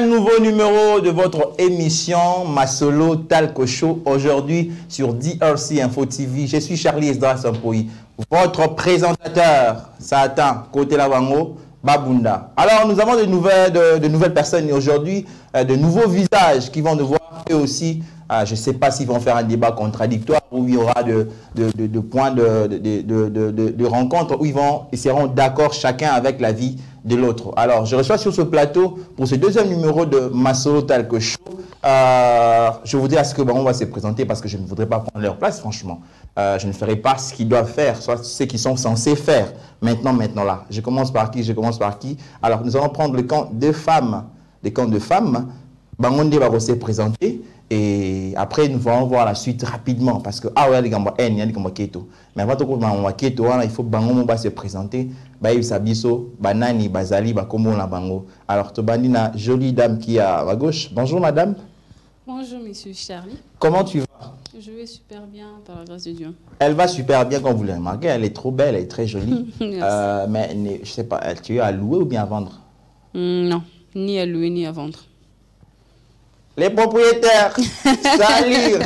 un nouveau numéro de votre émission Masolo Talk Show, aujourd'hui sur DRC Info TV. Je suis Charlie Esdras Sampoui, votre présentateur. Satan, côté Lavango, Babunda. Alors, nous avons de nouvelles personnes aujourd'hui, de nouveaux visages qui vont devoir eux aussi. Je ne sais pas s'ils vont faire un débat contradictoire où il y aura de points de rencontre où ils seront d'accord chacun avec la vie de l'autre. Alors, je reçois sur ce plateau pour ce deuxième numéro de Masolo Talk Show. Je voudrais à ce que on va se présenter parce que je ne voudrais pas prendre leur place, franchement. Je ne ferai pas ce qu'ils doivent faire, soit ce qu'ils sont censés faire. Maintenant là. Je commence par qui? Alors, nous allons prendre le camp de femmes. Les camps de femmes. Bangonde va se présenter. Et après, nous allons voir la suite rapidement parce que les gars, il y a des keto. Mais avant de keto, il faut que Bango se présenter. Il s'abisso, banani, bazali, bakomo la bango. Alors, tu as une jolie dame qui est à ma gauche. Bonjour, madame. Bonjour, monsieur Charlie. Comment tu vas? Je vais super bien, par la grâce de Dieu. Elle va super bien, comme vous l'avez remarqué. Elle est trop belle, elle est très jolie. Mais je sais pas, tu es à louer ou bien à vendre? Non, ni à louer ni à vendre. Les propriétaires, salir.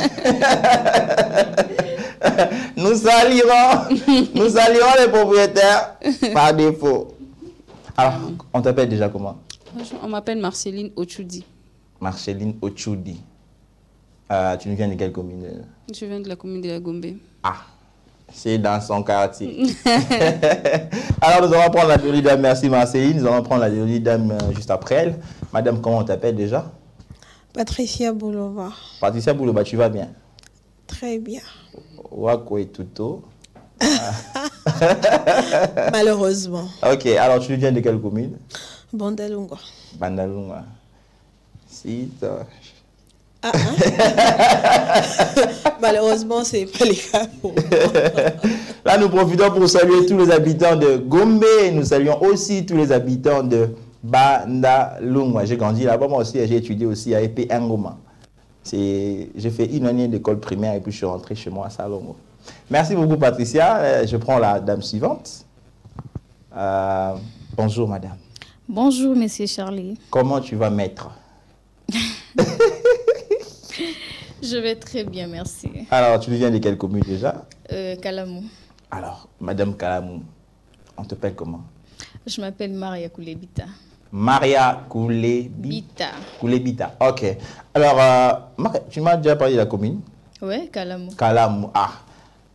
Nous salirons les propriétaires par défaut. Alors, on t'appelle déjà comment? Bonjour, on m'appelle Marceline Ochoudi. Marceline Ochoudi. Tu nous viens de quelle commune? Je viens de la commune de la Gombe. Ah, c'est dans son quartier. Alors, nous allons prendre la jolie dame. Merci Marceline. Nous allons prendre la jolie dame juste après elle. Madame, comment on t'appelle déjà? Patricia Boulova. Patricia Boulova, tu vas bien? Très bien. Wako et Tuto. Malheureusement. Ok, alors tu viens de quelle commune? Bandalunga. Bandalunga. Si, Malheureusement, c'est pas le cas pour moi. Là, nous profitons pour saluer tous les habitants de Gombe. Nous saluons aussi tous les habitants de Bandalunga. J'ai grandi là-bas, moi aussi, j'ai étudié aussi à EP Ngoma. J'ai fait une année d'école primaire et puis je suis rentré chez moi à Salongo. Merci beaucoup, Patricia. Je prends la dame suivante. Bonjour, madame. Bonjour, monsieur Charlie. Comment tu vas, maître? Je vais très bien, merci. Alors, tu viens de quelle commune déjà? Kalamou. Alors, madame Kalamou, on t'appelle comment? Je m'appelle Maria Koulebita. Maria Koulebita. Koulebita, ok. Alors, tu m'as déjà parlé de la commune? Oui, Kalamou. Kalamou, ah.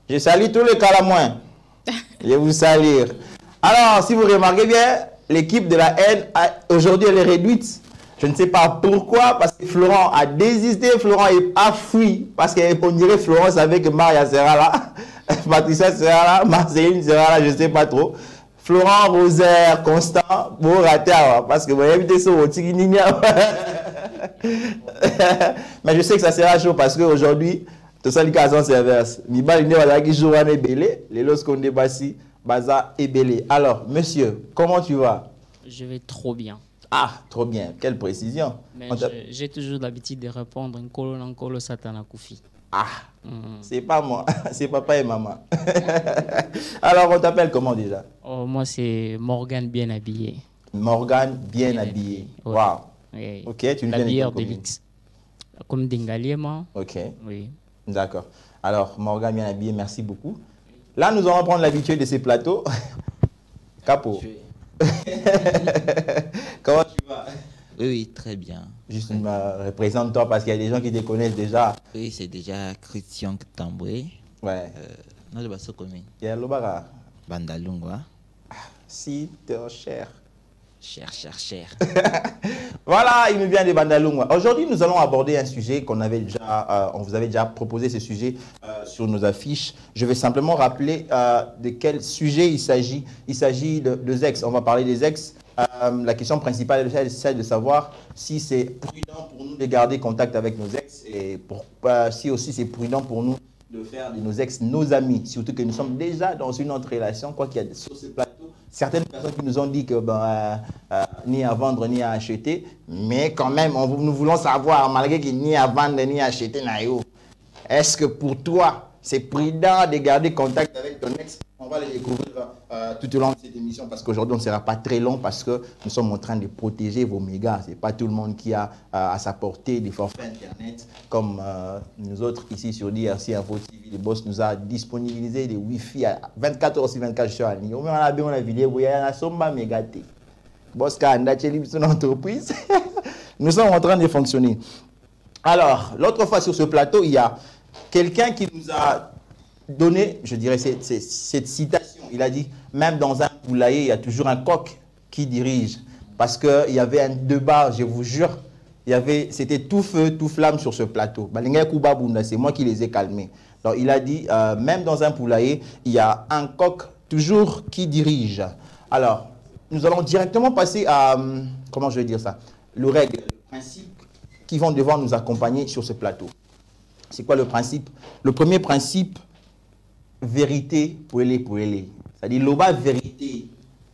Je salue tous les Kalamouins. Je vous salue. Alors, si vous remarquez bien, l'équipe de la haine, aujourd'hui, elle est réduite. Je ne sais pas pourquoi, parce que Florent a désisté, Florent a fui, parce qu'on dirait Florence avec Maria sera là, Patricia sera là, Marceline sera là, je ne sais pas trop. Florent, Rosaire, Constant, bon raté, parce que vous avez invité sur votre mais je sais que ça sera chaud parce qu'aujourd'hui, tout ça, les cas sont sévères. Les lorsqu'on débat ici, Baza est belé. Alors, monsieur, comment tu vas? Je vais trop bien. Ah, trop bien. Quelle précision. J'ai toujours l'habitude de répondre en colo satana koufi. Ah, c'est pas moi, c'est papa et maman. Alors, on t'appelle comment déjà? Oh, moi, c'est Morgane bien habillé. Morgane bien habillé. Ouais. Waouh. Oui. Ok, tu nous la viens bière de de Lix. Comme Dingaliema. Ok. Oui. D'accord. Alors, Morgane bien habillé, merci beaucoup. Là, nous allons prendre l'habitude de ces plateaux. Capo. Comment tu vas? Oui, très bien. Juste représente-toi parce qu'il y a des gens qui te connaissent déjà. Oui, c'est déjà Christian Tamboué. Ouais. Dans le basso commune. Il y a Lobara. Bandalunga. Si, t'es cher. Cher. Voilà, il nous vient de Bandalunga. Aujourd'hui, nous allons aborder un sujet qu'on avait déjà, on vous avait déjà proposé ce sujet sur nos affiches. Je vais simplement rappeler de quel sujet il s'agit. Il s'agit de ex. On va parler des ex. La question principale est celle de savoir si c'est prudent pour nous de garder contact avec nos ex et si aussi c'est prudent pour nous de faire de nos ex nos amis. Surtout que nous sommes déjà dans une autre relation, quoi qu'il y a sur ce plateau. Certaines personnes qui nous ont dit que ni à vendre ni à acheter, mais quand même, nous voulons savoir, malgré qu'il n'y a à vendre ni à acheter, est-ce que pour toi, c'est prudent de garder contact avec ton ex en va les découvrir tout au long de cette émission parce qu'aujourd'hui, on ne sera pas très long parce que nous sommes en train de protéger vos mégas. Ce n'est pas tout le monde qui a à sa portée des forfaits Internet comme nous autres ici sur DRC Info TV. Le boss nous a disponibilisé des Wi-Fi à 24 heures sur 24 sur la ligne. On a bien la vidéo, il y a un mégaté. Boss Kanda, son entreprise. Nous sommes en train de fonctionner. Alors, l'autre fois sur ce plateau, il y a quelqu'un qui nous a donné, je dirais, cette citation. Il a dit, même dans un poulailler, il y a toujours un coq qui dirige. Parce qu'il y avait un débat, je vous jure, c'était tout feu, tout flamme sur ce plateau. C'est moi qui les ai calmés. Donc, il a dit, même dans un poulailler, il y a un coq toujours qui dirige. Alors, nous allons directement passer à, comment je vais dire ça, le principe qui vont devoir nous accompagner sur ce plateau. C'est quoi le principe? Le premier principe, vérité pour les. C'est-à-dire, l'oba vérité.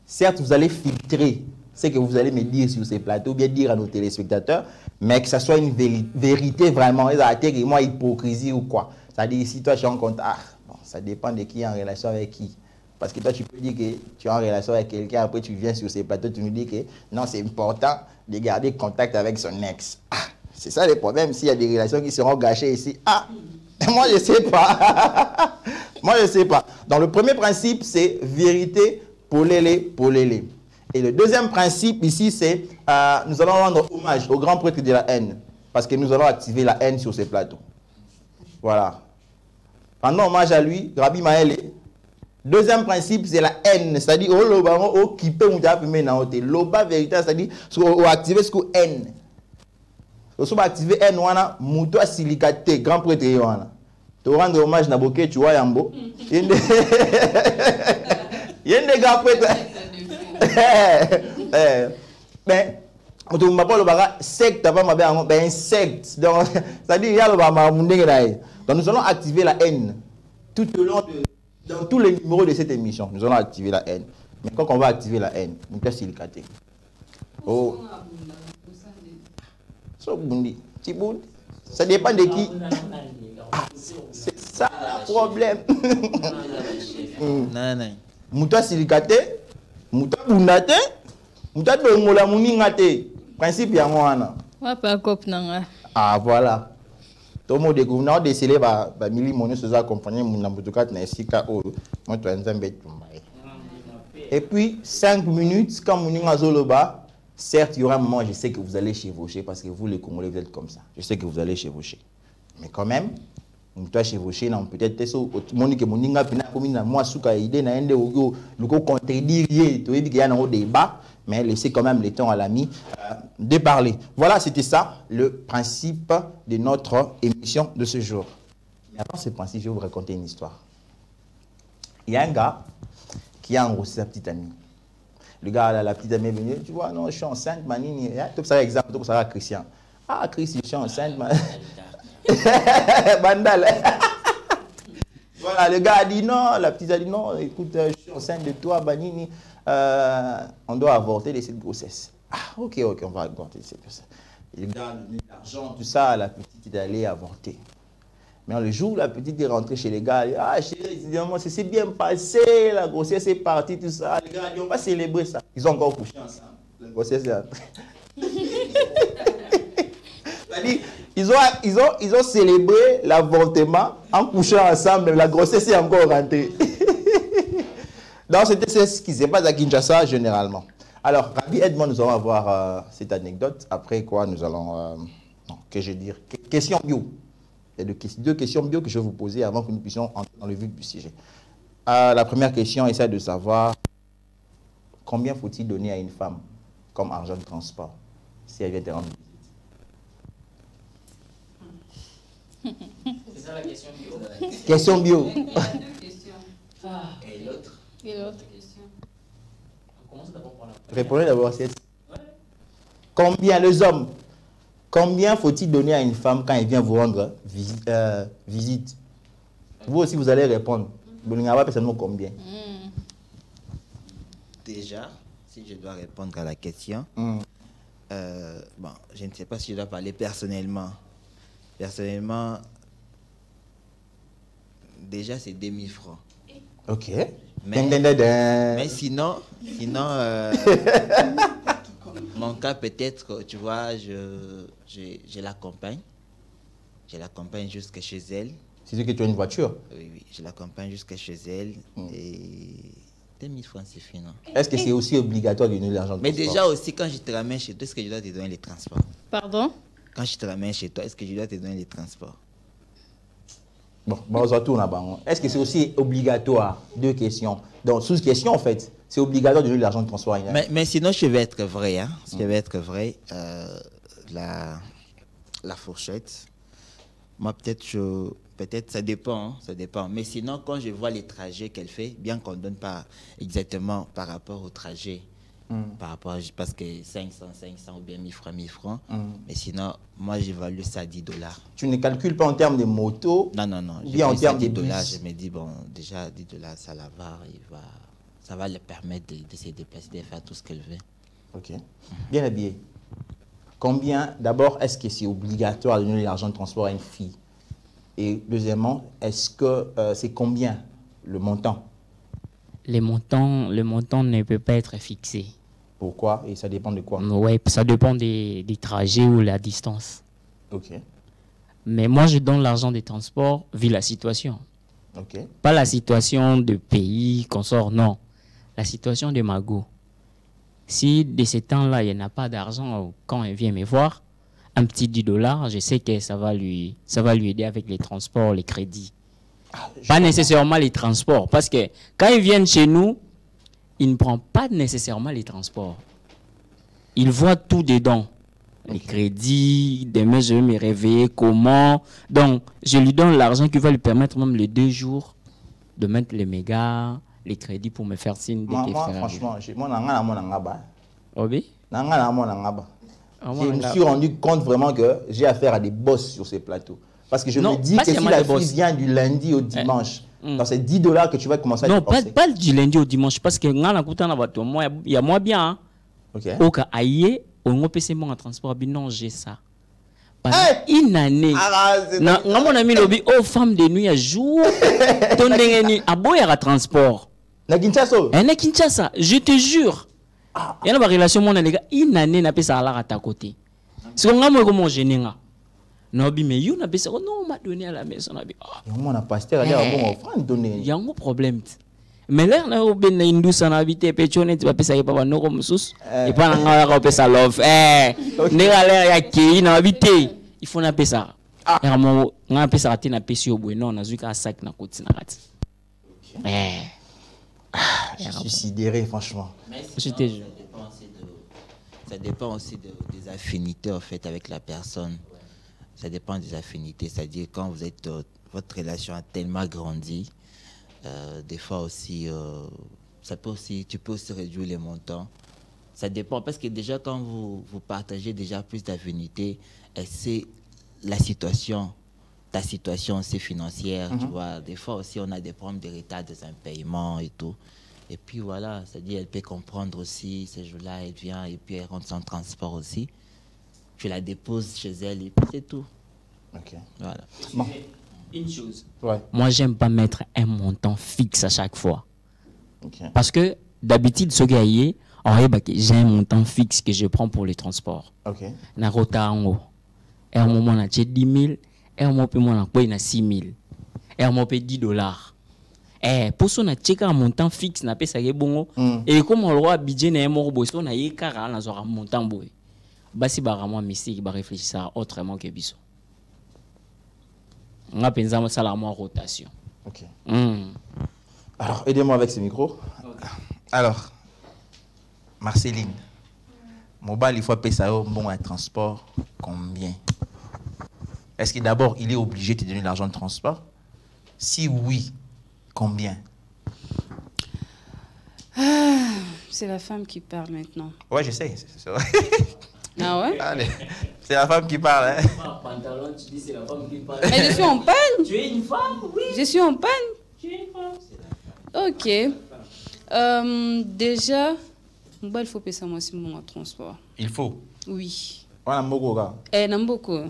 Certes, vous allez filtrer ce que vous allez me dire sur ces plateaux, bien dire à nos téléspectateurs, mais que ça soit une vérité vraiment, et moi, hypocrisie ou quoi. C'est-à-dire, si toi, tu es en compte, bon, ça dépend de qui est en relation avec qui. Parce que toi, tu peux dire que tu es en relation avec quelqu'un, après tu viens sur ces plateaux, tu nous dis que non, c'est important de garder contact avec son ex. C'est ça le problème, s'il y a des relations qui seront gâchées ici. Moi, je ne sais pas. Moi, je ne sais pas. Donc, le premier principe, c'est vérité, polélé. Et le deuxième principe ici, c'est nous allons rendre hommage au grand prêtre de la haine. Parce que nous allons activer la haine sur ces plateaux. Voilà. Rendons hommage à lui, Rabbi Maël. Deuxième principe, c'est la haine. C'est-à-dire, qui peut l'oba vérité, c'est-à-dire, activer ce que haine. Si on activer haine, on a mouton silicaté, grand prêtre. Tu rendre hommage à Boké, tu vois, Yambo. Il y a des grands prêtres. Mais, on ne parle pas de secte, un secte. Donc, c'est-à-dire, il y a le donc, nous allons activer la haine tout au long de. Dans tous les numéros de cette émission, nous allons activer la haine. Mais quand on va activer la haine, nous allons silicater. Oh. Ça dépend de qui. C'est ça le problème. Mouta silicaté, mouta bundate, mouta dongola muningate. Principe ya mwana. Ah voilà. Tout le monde découvre, nous avons décelé par Mili Mono, nous avons accompagné mon amboutokat na Sika O. Et puis, 5 minutes, quand nous sommes à Zoloba, certes, il y aura un moment, je sais que vous allez chevaucher, parce que vous, les Congolais, vous êtes comme ça. Je sais que vous allez chevaucher. Mais quand même, nous sommes chevaucher, peut-être que tout le monde qui est moninga, puis moi, souka idée, na ende ogo, le co contredire, tu vois, il y a un débat, mais laissez quand même le temps à l'ami de parler. Voilà, c'était ça, le principe de notre émission de ce jour. Mais avant ce principe, je vais vous raconter une histoire. Il y a un gars qui a engrossé sa petite amie. Le gars, la petite amie est venue, tu vois, non, je suis enceinte, manini. Tu ça exemple, tu ça Christian. Ah, Christian, je suis enceinte, man. Bandal. Voilà, le gars a dit non, la petite a dit non, écoute, je suis enceinte de toi, Banini, on doit avorter de cette grossesse. Ah, ok, on va avorter de cette grossesse. Et le gars a donné de l'argent, tout ça, la petite est allée avorter. Mais le jour où la petite est rentrée chez les gars, elle dit, ah chérie, ça s'est bien passé, la grossesse est partie, tout ça. Les gars disent, on va célébrer ça. Ils ont encore couché ensemble. La grossesse est rentrée. C'est-à-dire, ils ont célébré l'avortement en couchant ensemble, mais la grossesse est encore rentrée. Donc, c'est ce qui se passe à Kinshasa généralement. Alors, Rabbi, aide-moi, nous allons avoir cette anecdote. Après quoi, nous allons, que je dire, question bio. Il y a deux questions bio que je vais vous poser avant que nous puissions entrer dans le vif du sujet. La première question essaie de savoir combien faut-il donner à une femme comme argent de transport si elle vient te rendre visite. C'est ça la question bio. Question bio. Et l'autre question. On commence d'abord par la première. Répondez d'abord à cette. Combien les hommes? Combien faut-il donner à une femme quand elle vient vous rendre visite? Vous aussi, vous allez répondre. Vous n'avez pas personnellement combien? Déjà, si je dois répondre à la question, bon, je ne sais pas si je dois parler personnellement. Personnellement, déjà, c'est 2000 francs. Ok. Mais sinon mon cas peut-être, tu vois, je l'accompagne. Je l'accompagne jusqu'à chez elle. C'est que tu as une voiture. Oui, je l'accompagne jusqu'à chez elle. Et 2000 francs, c'est fini. Est-ce que c'est aussi obligatoire de donner l'argent de Mais transport? déjà aussi, quand je te ramène chez toi, est-ce que je dois te donner les transports? Pardon? Quand je te ramène chez toi, est-ce que je dois te donner les transports? Bon, on se retourne là-bas. Est-ce que c'est aussi obligatoire? Deux questions. Donc, sous question, en fait, c'est obligatoire de donner l'argent de transport. Mais sinon, je vais être vrai. Hein. Je vais être vrai. La fourchette, moi, peut-être ça dépend. Hein, ça dépend. Mais sinon, quand je vois les trajets qu'elle fait, bien qu'on ne donne pas exactement par rapport au trajet, par rapport parce que 500 ou bien 1000 francs. Mais sinon, moi, j'évalue ça à $10. Tu ne calcules pas en termes de moto? Non. Bien en termes de $10, bus. je me dis, bon, déjà, $10, ça la va, ça va lui permettre de se déplacer, de faire tout ce qu'elle veut. Ok. Bien habillé. Combien, d'abord, est-ce que c'est obligatoire de donner l'argent de transport à une fille? Et deuxièmement, est-ce que c'est combien le montant? Le montant ne peut pas être fixé. Pourquoi? Et ça dépend de quoi? Oui, ça dépend des trajets ou la distance. Ok. Mais moi, je donne l'argent des transports vu la situation. Ok. Pas la situation de pays qu'on sort, non. La situation de Mago. Si de ce temps-là, il n'y a pas d'argent quand elle vient me voir, un petit $10, je sais que ça va lui aider avec les transports, les crédits. Pas nécessairement les transports. Parce que quand ils viennent chez nous, ils ne prennent pas nécessairement les transports. Ils voient tout dedans. Les crédits, demain je vais me réveiller, comment. Donc, je lui donne l'argent qui va lui permettre même les 2 jours de mettre les mégas, les crédits pour me faire signe. Moi franchement, je me suis rendu compte vraiment que j'ai affaire à des boss sur ces plateaux. Parce que je me dis que si la fille vient du lundi au dimanche, dans ces $10 que tu vas commencer à dépenser. Non, pas du lundi au dimanche, parce que il y a moins bien. Hein. Ok. Au cas aïe, on peut se mettre en transport, non, j'ai ça. Pendant une année, mon ami lobby, oh, femme de nuit à jour, ton déni, à boire à transport. Na Kinshasa, je te jure. Il y a une relation, mon les gars, une année n'a pas ça à ta côté. C'est qu'on a moi comme gêné. Non, mais you n'a pas ça, non, m'a donné à la maison. Mon pasteur a dit, bon, offrande donné. Il y a un problème. Mais là, on a une hindou sans habiter, pétionné, tu vas payer pas non comme sous. Et pas un gars ça love. N'est pas l'air qui n'a habité. Il faut n'appeler ça. On a appelé ça à tina péché au bout. Non, on a vu qu'un sac n'a coûté n'a raté. Je suis sidéré, franchement. Ça dépend aussi des affinités en fait avec la personne. Ça dépend des affinités, c'est-à-dire quand vous êtes, votre relation a tellement grandi, des fois aussi, tu peux aussi réduire les montants. Ça dépend parce que déjà quand vous partagez déjà plus d'affinités, c'est la situation, ta situation aussi financière, tu vois. Des fois aussi on a des problèmes de retard des impayements et tout. Et puis voilà, c'est-à-dire elle peut comprendre aussi ces jours-là, elle vient et puis elle rentre sans transport aussi. Tu la déposes chez elle et puis c'est tout. Ok. Voilà. Bon. Une chose. Ouais. Moi, j'aime pas mettre un montant fixe à chaque fois. Okay. Parce que d'habitude, ce gars j'ai un montant fixe que je prends pour les transports. Ok. Na rota en haut. Et à un moment, on a 10 000. Et à un moment, on a 6 000. Et à un moment, $10. Pour ça, on a checké un montant fixe, on a payé ça bon. Et comme on a budget, on a eu un montant boy. Basi barama mystique, ba réfléchir autrement que biso. On a pensé à ça la rotation. Ok. Alors, aidez-moi avec ce micro. Okay. Alors, Marceline, mobile, il faut payer ça bon un transport, combien? Est-ce que d'abord, il est obligé de te donner l'argent de transport? Si oui, combien? C'est la femme qui parle maintenant. Ouais, je sais. C'est vrai. Ah ouais? Allez, c'est la femme qui parle. Hein? Pantalon, tu dis c'est la femme qui parle. Mais je suis en panne. Tu es une femme, oui. Je suis en panne. Tu es une femme. Ok. Déjà, il faut payer ça moi aussi mon transport. Il faut. Oui. On a beaucoup là. Beaucoup.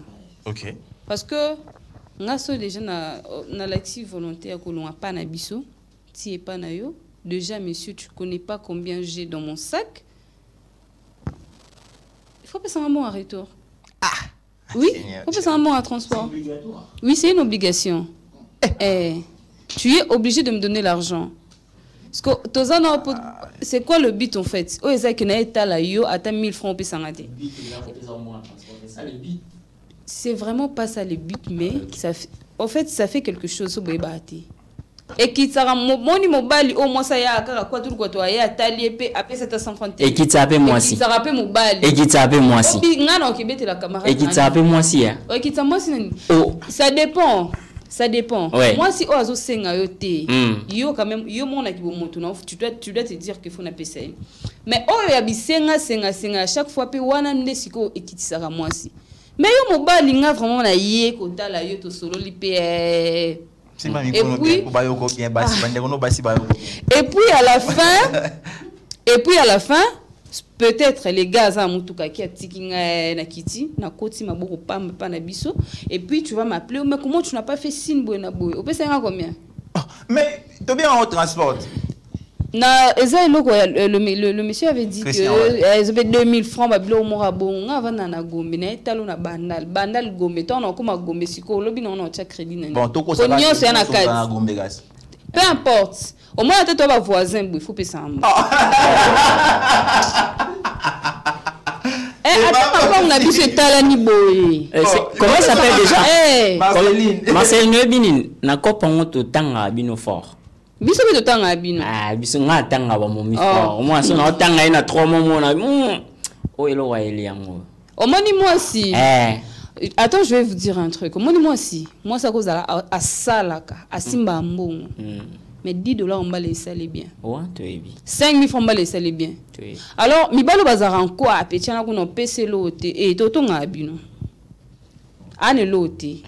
Ok. Parce que nous sommes déjà na l'active volontaire que l'on a pas na biso, si et pas na yo. déjà, monsieur, tu connais pas combien j'ai dans mon sac. Il faut passer un bon à retour. Oui, il faut passer un bon à transport. Oui, c'est une obligation. Tu es obligé de me donner l'argent. Parce que c'est quoi le but en fait? Oh, c'est que tu as 1000 francs pour s'engager. C'est vraiment pas ça le but, mais ça fait, en fait, ça fait quelque chose. Et qui sera mon mobile au moins ça y a quoi tout quoi toi y a talié après 750. Et qui t'appelle moi aussi. Et qui s'appelle mobile. Et qui t'appelle moi aussi. Et qui t'appelle moi aussi. Et qui t'appelle moi aussi. Ça dépend. Ça dépend. Ouais. Moi si oiseau senga yoté. Yo quand même yo mon aki moto non tu dois te dire qu'il faut na pesa. Mais oh ya bisenga senga chaque fois pe wana ndesiko et qui sera moi aussi. Mais yo mobile nga vraiment na yé ko tala yo to solo li pe et puis à la fin, peut-être les gars à Mutuka qui a tikinga na kiti na koti maboko pa na biso et puis tu vas m'appeler mais comment tu n'as pas fait signe boy na boy. Au pèse combien? Mais tu bien en transport. Na le monsieur avait dit que ils avaient 2000 francs ba blo mo rabon nga vana na gombe na etalo na bandal gombe ton on comme gombe siko lobi non on check crédit na bon toko ça va na gombe gas peu importe au moins tête toi voisin il faut payer ça attends on a vu ce talani boy comment ça s'appelle déjà Marceline Binin na kopa ngoto tanga bino fort. Biso be tanga abino. Biso nga tanga ba momi fort. Au moins so na tanga ina 3 mois na. Oh elo wa eli yango. Au moins moi aussi. Attends, je vais vous dire un truc. Au moins moi aussi. Moi ça cause à salaka, à simba mbongo. Mais $10 on va laisser les bien. Ouais, tu es bien. 5000 francs on va laisser les bien. Alors, mi balo bazar en quoi petit na ko no PC loté et toto nga abino. Ane loté.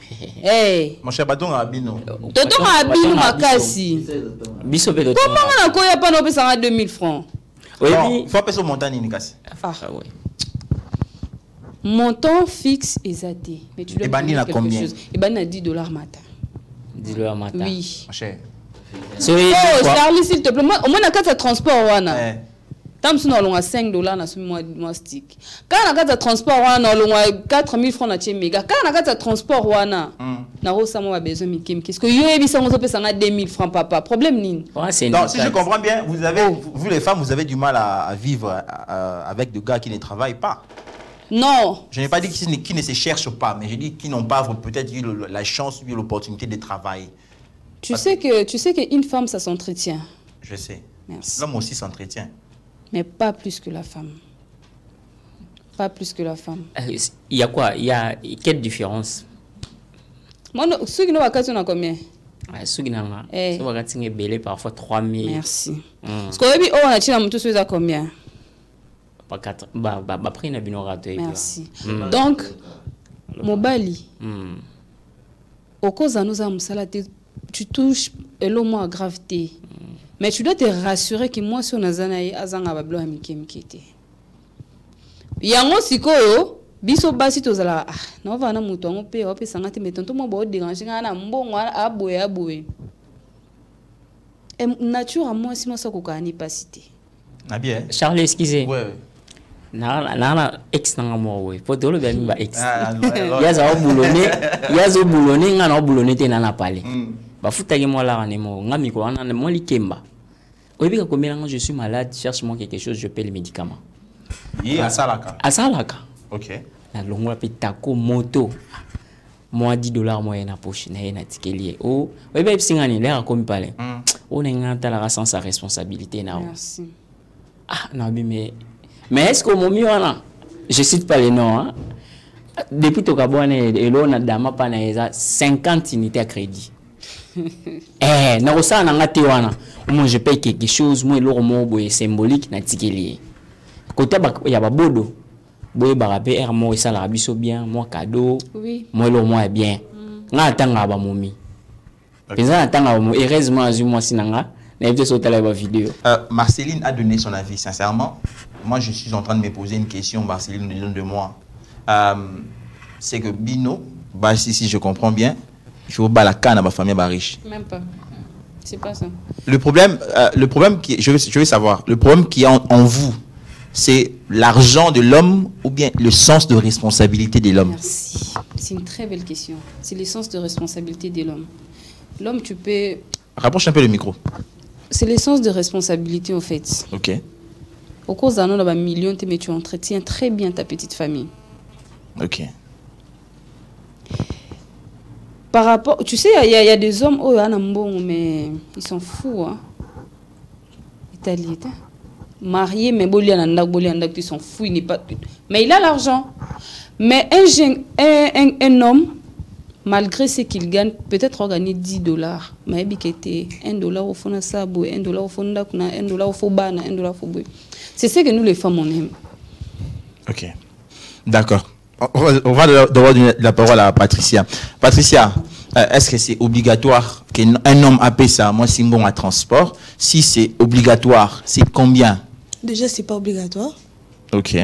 Mon cher baton abino. Toto nga abino makasi. Biso be toto. Comment on a ko ya pa no pesa 2000 francs. Oui, il faut payer au montant ni kasi. Ah ouais. Montant fixe et zaté. Mais tu dois payer quelque chose. Et ben a $10 matin. $10 matin. Oui. Mon cher. Oh, Charlie, s'il te plaît. Moi, on a 4 transport wana. Tam si on a $5 na sumi moi stick. Quand on a 4 transport wana, on a 4000 francs na méga. Quand on a 4 transport wana, na rosa moi besoin mikim. Qu'est-ce que yo ebi ça on peut ça 2000 francs papa. Problème ni. Donc si je comprends bien, vous les femmes, vous avez du mal à vivre avec des gars qui ne travaillent pas. Non. Je n'ai pas dit qu'ils ne se cherchent pas, mais j'ai dit qu'ils n'ont pas peut-être eu la chance ou l'opportunité de travailler. Tu sais qu'une femme, ça s'entretient. Je sais. Merci. L'homme aussi s'entretient. Mais pas plus que la femme. Pas plus que la femme. Il y a quoi? Il y a quelle différence? Moi, ceux qui n'ont pas on a combien? Ceux qui n'ont pas belé parfois 3000. Merci. Parce qu'on a dit on a tous à combien? Pas 4. Après, il y a bien raté. Merci. Donc, Mobali. Au cause de nous avons tu touches l'eau moins à gravité. Mais tu dois te rassurer que moi, si on a zanaï, azanga bablo amike mikete. Yango siko biso basi tozala na va na muto ngo pe ope sangate metonto mo bo déranger na mbongo aboye. Et nature à moi si moi ça ko kani pasité. Na bien. Charlie, excusez. Ouais. Na ex na mo we. Poto lo ba ex. Yaza boulonné ngana boulonné te na pale. Ba futaki moi là ne mo ngami ko ana mo likemba. Oyebi ka combien je suis malade, cherche-moi quelque chose, je paie les médicaments. À Salaka. À Salaka. OK. Na longo pe tako moto. Moi $10 moi na poche na tikelier. Oh, oyebi singani l'air comme parler. On est ngata la sans sa responsabilité na. Merci. Ah, non mais est-ce que mon mieux là, je cite pas les noms hein. Depuis to kabone et là on a dama pa na 50 unités à crédit. Na rosa na ngati wana. Moi je paye quelque chose, moi le romo boy symbolique na tikelier. Côté ba ya ba bodo. Boy ba rapé mo ça la biso bien, moi cadeau. Oui. Moi le moi bien. Nga tanga ba momi. Pesa tanga mo heureusement azuma sinanga. Vidéo. Marceline a donné son avis, sincèrement. Moi, je suis en train de me poser une question, Marceline, de moi. C'est que Bino, si je comprends bien, il faut la canne à ma famille riche. Même pas. C'est pas ça. Le problème qui, je veux savoir, le problème qui est en vous, c'est l'argent de l'homme ou bien le sens de responsabilité de l'homme? Merci. C'est une très belle question. C'est le sens de responsabilité de l'homme. L'homme, tu peux... Rapproche un peu le micro. C'est le sens de responsabilité, en fait. Ok. Au cours d'un an, là, million, mais tu entretiens très bien ta petite famille. Ok. Par rapport... Tu sais, il y a des hommes, oh, mais ils sont fous, hein. Italie, marié, mais ils sont fous, il n'est pas... Mais il a l'argent. Mais un homme, malgré ce qu'il gagne, peut-être gagner $10. Mais il était $1 au fond de ça, $1 au fond de $1 au fond de $1 au fond. C'est ce que nous, les femmes, on aime. Ok. D'accord. On va devoir donner la parole à Patricia. Patricia, est-ce que c'est obligatoire qu'un homme appelle ça, moi, c'est bon à transport? Si c'est obligatoire, c'est combien? Déjà, c'est pas obligatoire. Ok.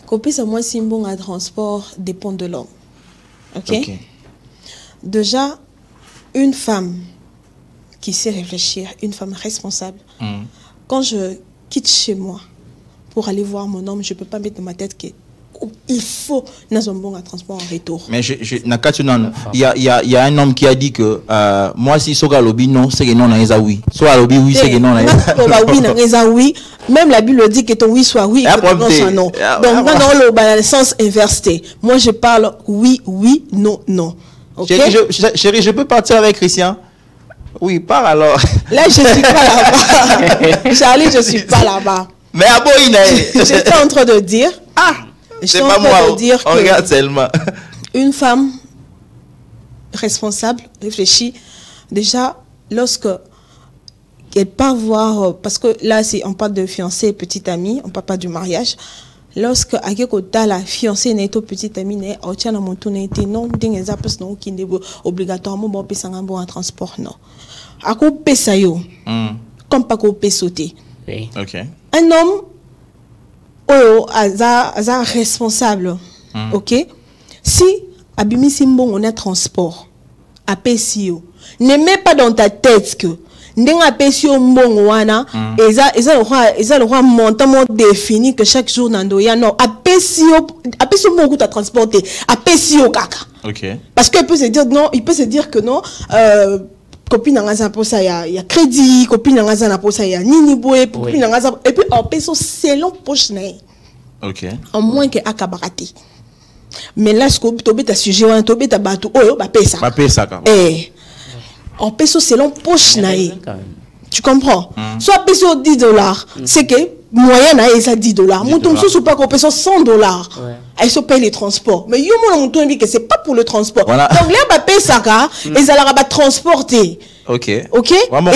Copier ça, moi, c'est bon à transport dépend de l'homme. Ok. Déjà, une femme qui sait réfléchir, une femme responsable. Quand je quitte chez moi pour aller voir mon homme, je ne peux pas mettre dans ma tête qu'il faut dans un bon transport en retour. Mais il y a un homme qui a dit que moi, si Soga Lobi non, c'est que non, oui. Soit Lobi oui, c'est que non, oui. Même la Bible dit que ton oui soit oui et que ton non soit non. Donc, dans le sens inversé. Moi, je parle oui, oui, non, non. Okay? Chérie, je peux partir avec Christian? Oui, pars alors. Là, je ne suis pas là-bas. Charlie, je ne suis pas là-bas. Mais à j'étais en train de dire. C'est pas moi. Regarde seulement. Une femme responsable, réfléchie, déjà, lorsque elle part voir, parce que là, on parle de fiancée, petite amie, on ne parle pas du mariage. Lorsque la fiancée n'est pas petite amie, n'est pas non, qui n'est obligatoirement bon en transport, non. À quoi pesa yo, comme pas quoi sauter. Ok. Un homme, oh, a responsable, ok. Si abimi simbon on a transport, à pesio, ne mets pas dans ta tête que n'enga pesio mbon wana, le roi montant défini que chaque jour n'andoya non, à pesio mbon t'as transporté, à pesio kaka. Ok. Parce qu'il peut se dire non, il peut se dire que non. Copine n'anga pour ça il y a crédit, copine n'anga pour ça il y a nini boé, copine n'anga et puis en peso selon poche né. Ok. En moins que akabarati. Mais là ce que tu as sujet on tu as bateau oh ba pesa. Ba pesa ka. En peso selon poche né. Tu comprends? Soit peso $10, c'est que moyen na ça $10. Mouton sous pas qu'on peso $100. Elle se paye les transports. Mais yo mon dit que c'est pas pour le transport. Voilà. Donc là ba pesa ka et ça la va transporter. Ok. Ok. Et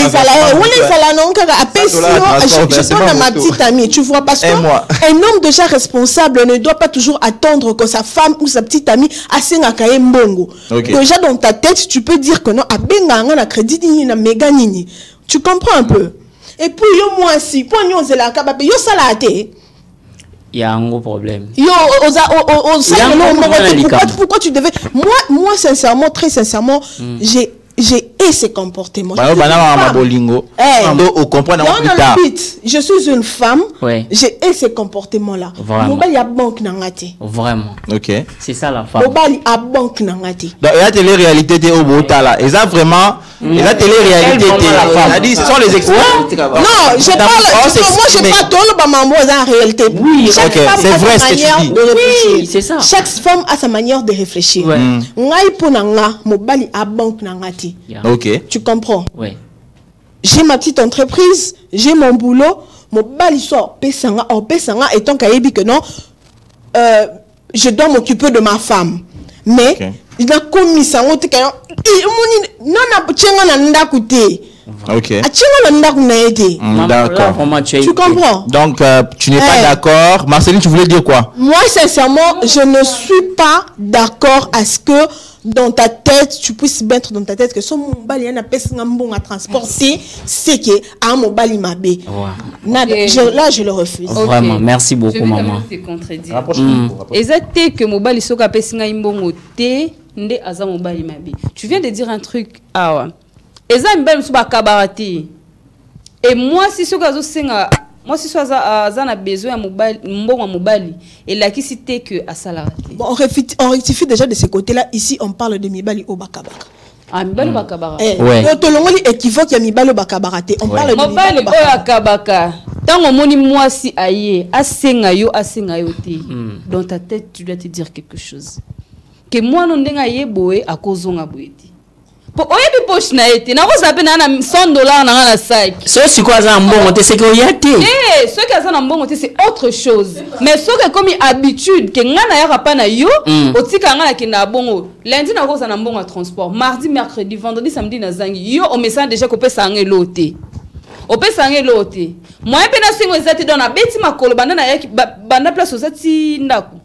ça la non à pesio. Je donne à ma petite amie. Tu vois parce que un homme déjà responsable ne doit pas toujours attendre que sa femme ou sa petite amie asenga kaye mbongo. Déjà dans ta tête tu peux dire que non abenga nga na crédit ni na méga nini. Tu comprends un peu? Et puis, yo moi si, pour nous c'est la capable, yo salate. Il y a un gros problème. Yo, pourquoi tu devais? Moi sincèrement, très sincèrement, j'ai ces comportements. Je suis une femme. J'ai ces comportements-là. Vraiment. Vraiment. Ok. C'est ça la femme. Donc, il y a télé réalité au Bota là. Et ça vraiment, il y a télé réalité. C'est-à-dire, ce sont les experts. Non, je parle. Moi, je parle tout le maman en réalité. Oui, ok. C'est vrai ce que tu dis. Oui, c'est ça. Chaque femme a sa manière de réfléchir. Ok. Tu comprends? Oui. J'ai ma petite entreprise, j'ai mon boulot, mon bali sort pesanga étant qu'aébi que non, je dois m'occuper de ma femme. Mais il a commis ça, on te non na tchenga na ndakoute. Ok. D'accord. Tu comprends? Donc, tu n'es pas d'accord. Marceline, tu voulais dire quoi? Moi, sincèrement, je ne suis pas d'accord à ce que dans ta tête, tu puisses mettre dans ta tête que son mobile y a un bon à transporter, c'est que à mon bali mabé. Là, je le refuse. Okay. Vraiment, merci beaucoup, maman. Et ça, que mobile soit capé singa imbongo te. nde aza mobali mabe. Tu viens de dire un truc awa. Eza mbele msuba kabarati. Et moi si ce gazo senga moi si so aza na besoin ya mobali mbongo mobali et la qui cité que à salarati. Bon, on rectifie déjà de ce côté-là. Ici on parle de mibali au bakabaka. Ah mibali bakabara. Ouais. To longoli équivoque ya mibali au bakabarate. On parle de mobali oyo akabaka. Tango moni moi si aye asenga yo te. Dans ta tête tu dois te dire quelque chose. Que moi non ndenga yeboe akozonga boeti. Po oyebi poche na ete na koza pe na $100 na la sac. So si quoi ça mbongo te c'est que yate. Ce qui a mbongo te c'est autre chose. Mais ce que comme habitude que nga na ya pa na yo otika nga na kenda bongo. Lundi na koza na mbongo à transport, mardi, mercredi, vendredi, samedi na zangi. Yo o message déjà ko pesa ngelote. O pesa ngelote. Moi pe na singo ezati dans na beti makolo banda na yaki banda place ozati ndako.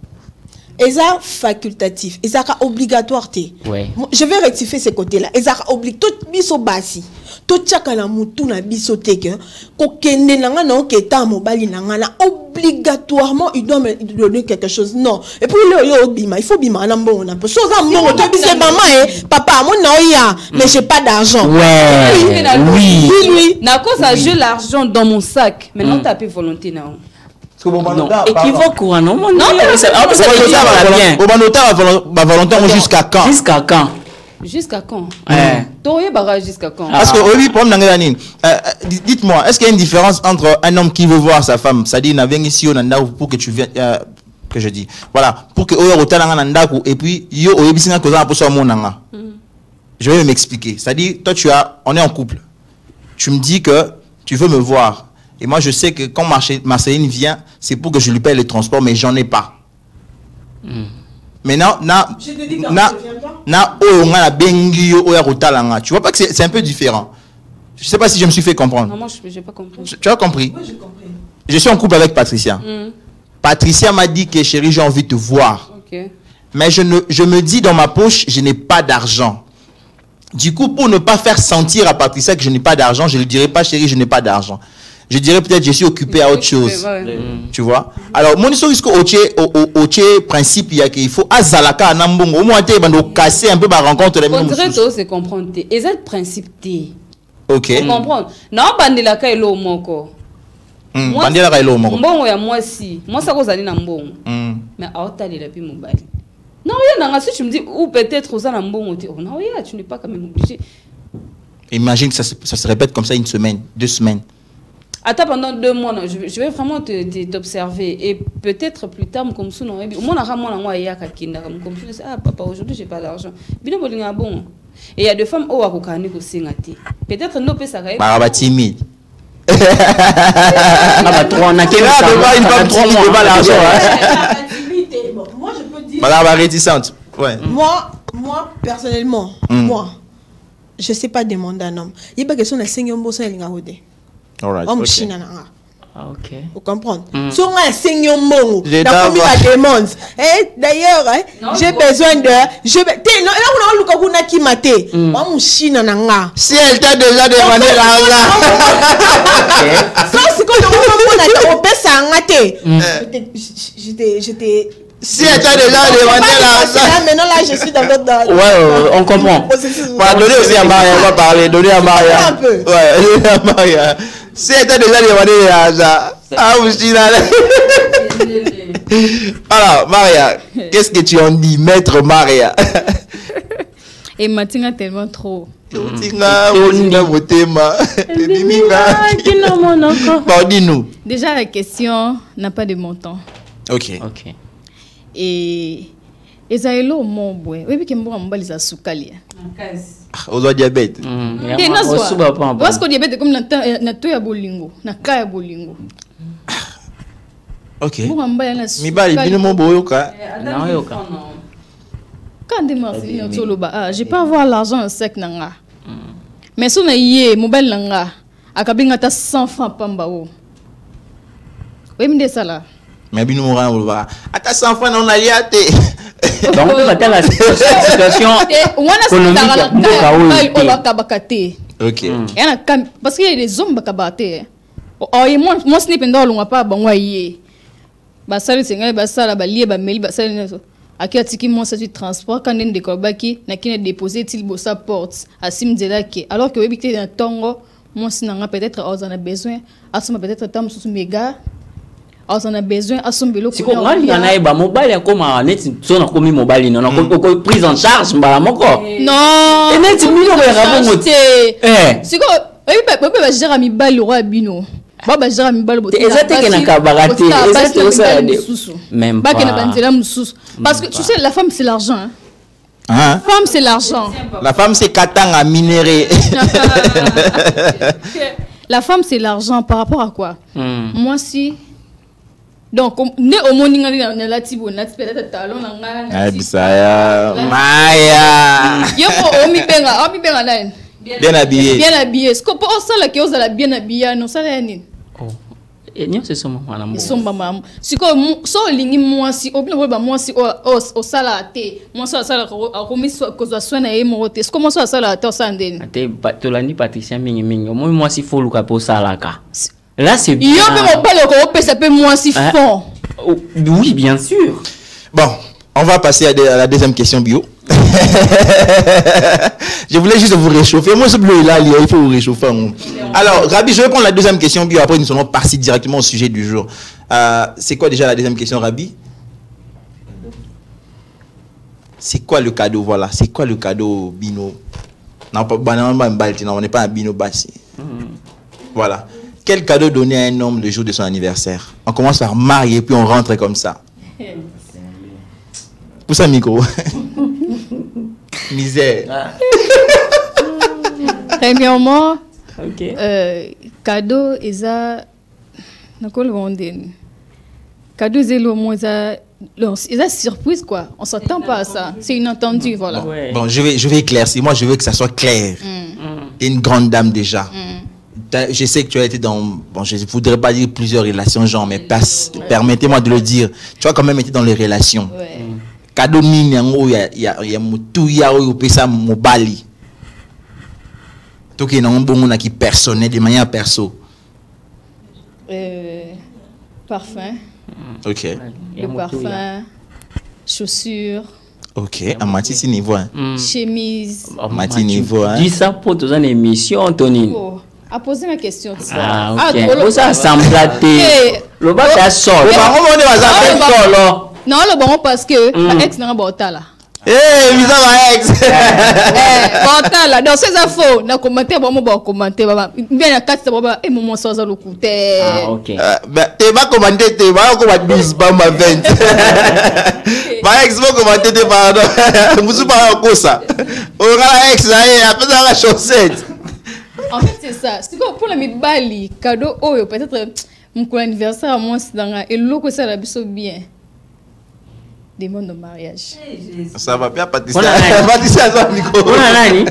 Eza facultatif, eza obligatoire te. Ouais. Je vais rectifier ce côté-là. Eza obligatoire tout biso basi. Tout chaka na mutu na biso te que ko kende nanga na oketa mobali nanga na obligatoirement il doit me donner quelque chose. Non. Et puis le bima, il faut bima na mbongo na. So za mbongo to bise maman papa mon na oya mais j'ai pas d'argent. Ouais. Oui. Na cause j'ai l'argent dans mon sac. Maintenant tu as plus volonté na. Non, équivoque ou non? Non, Valentin jusqu'à quand? Jusqu'à quand? Jusqu'à quand? Jusqu'à quand? Parce que oui, dites-moi, est-ce qu'il y a une différence entre un homme qui veut voir sa femme, c'est-à-dire ici pour que tu viennes, que je dis, voilà, pour que et puis je vais m'expliquer. C'est-à-dire, toi on est en couple, tu me dis que tu veux me voir. Et moi, je sais que quand Marceline vient, c'est pour que je lui paye le transport, mais j'en ai pas. Maintenant, tu vois pas que c'est un peu différent. Je sais pas si je me suis fait comprendre. Non, moi, je n'ai pas compris. Tu as compris? Oui, j'ai compris. Je suis en couple avec Patricia. Patricia m'a dit que chérie, j'ai envie de te voir. Okay. Mais je me dis dans ma poche, je n'ai pas d'argent. Du coup, pour ne pas faire sentir à Patricia que je n'ai pas d'argent, je ne lui dirai pas chérie, je n'ai pas d'argent. Je dirais peut-être je suis occupé à autre chose. Tu vois? Alors, mon histoire au principe, il faut azalaka nambongo. Au moins, tu vas casser un peu ma rencontre. On dirait que c'est comprendre. Et c'est le principe. Ok. Tu comprends? Non, bandelaka est l'eau moko. Bandelaka est l'eau moko. Mbongo ya moi si. Moi, ça cause na mbongo. Mais à otali la pi mobile. Non, si tu me dis, ou peut-être aux en mbongo, non, tu n'es pas quand même obligé. Imagine que ça se répète comme ça une semaine, 2 semaines. Attends, pendant 2 mois, non, je vais vraiment t'observer. Et peut-être plus tard, comme ça, non, moi, ah, papa, aujourd'hui, j'ai pas d'argent. Bien, bon. Et il y a des femmes, oh, à peut-être non, ça va. Bah, timide. Moi, je peux dire. Voilà, réticente. Ouais. Moi, personnellement, moi, je sais pas demander un homme. Il y a pas question de 5 ans, ça, il y a Alright. Okay. Ok. Vous comprenez? Si on a 5 ans, la demande. D'ailleurs, j'ai besoin de. Si elle t'a déjà demandé l'argent. J'étais. Si elle t'a déjà demandé l'argent. Maintenant, là, je suis dans votre. Ouais, on comprend. Donner aussi à Maria, on va parler. Donner à Maria. Un peu. Ouais, donner à Maria. Si elle t'a déjà demandé l'argent. Ah, vous dites là. Alors, Maria, qu'est-ce que tu en dis, maître Maria? Et Matinga tellement trop. Dis-nous. Déjà, la question n'a pas de montant. Ok. Et Ezaelo mon boy. Oui, que moi on les soukali. Au diabète. Parce que diabète comme na to ya bolingo, na ka ya bolingo. Ok. Mi bali bino mo boyoka. Na yoka. Quand des Marceline Toloba, ah, j'ai pas avoir l'argent en sec nanga. Mais si on a yé mobile nanga, akabinga ta 100 francs pamba o. Oui, me ça là. Mais bino mo ran ba. Ata 100 francs on a liaté. Donc on va la situation économique OK. Parce qu'il y a des hommes bakabate. Oh, moi ce n'est pas dans pas bon yé. Ba sali senga ba sala ba lié ba meli ba sali Aki atiki moi ça du transport quand on décobaki na kine déposer til bossa porte à simzelaki alors que webité dans tongo moi si nanga peut-être on a besoin asoma peut-être tam sous méga on a besoin asombelo ko ngani na eba mobile ya koma net so na komi mobile non ko prise en charge mbala moko non et net mino ba rabongo siko ba gère mi bali roi bino baba gère mi bali boté exactement na kabarate exactement même pas que na banzela mususu parce que tu sais la femme c'est l'argent hein. Hein? La femme c'est l'argent. La femme c'est katanga minéré. La femme c'est l'argent par rapport à quoi? Moi si donc né au morning na la tibo na peut-être talon na ngana. Ah bisaya Maya. Yo o mi benga nani? Bien habillé. Bien habillé. Est-ce que pour ça là que vous allez bien habillé non ça là ni? Oh. Et non c'est son maman. Son maman. Si ko so lingi moi si obino ba moi si o sala te. Moi so sala ko mi so ko so na e mo te. Est-ce que moi so sala te ça ndeni? Te tolani Patricia mingi. Moi si faut luka po sala ka. Là c'est bien. Yo pe mo pale ko pesa pe moi si fond. Oui, bien sûr. Bon, on va passer à la deuxième question bio. Je voulais juste vous réchauffer. Moi, ce bleu là, il faut vous réchauffer. Alors, Rabi, je vais prendre la deuxième question bio. Après, nous allons passer directement au sujet du jour. C'est quoi déjà la deuxième question, Rabi? C'est quoi le cadeau? Voilà, c'est quoi le cadeau Bino? Non, on n'est pas un Bino Bassi. Voilà. Quel cadeau donner à un homme le jour de son anniversaire? On commence par marier, puis on rentre comme ça. Pousse un micro. Misère. Premièrement, cadeau, isa cadeau, c'est surprise quoi. On s'attend pas à ça. C'est inattendu, voilà. Bon, je vais éclaircir. Moi, je veux que ça soit clair. Tu es une grande dame déjà. Je sais que tu as été dans... Bon, je ne voudrais pas dire plusieurs relations, genre, mais permettez-moi de le dire. Tu as quand même été dans les relations. Cadeau nini yango ya mutu ya oyo pesa mobali. Toki na mbongo na ki personnel de manière perso. Parfum. OK. Le parfum, chaussures. OK, à Matisse niveau. Chemise. Matisse niveau. Dis ça pour toute une émission Tony. A poser ma question. Ah OK. Ça semblaté. Le bas est sort. Non, le bon parce que ma ex n'a pas là. Eh, visa ma ex. Bon là, dans ces infos, na commenter bon commenter baba. Bien la carte baba et mon soir ça le coûter. Ah OK. Ben tu vas commenter, tu vas commenter 12 pas ma 20. Ma ex va commenter des pardon. Vous pas encore ça. On a ex là, après ça la chaussette. En fait, c'est ça. C'est quoi pour la mi-bali, cadeau, oh, peut-être mon anniversaire à moi, c'est dans un. Et l'autre, ça l'a bien. Demande de mariage. Ça va bien, Patricia. Patricia, ça, Nico. On a nani?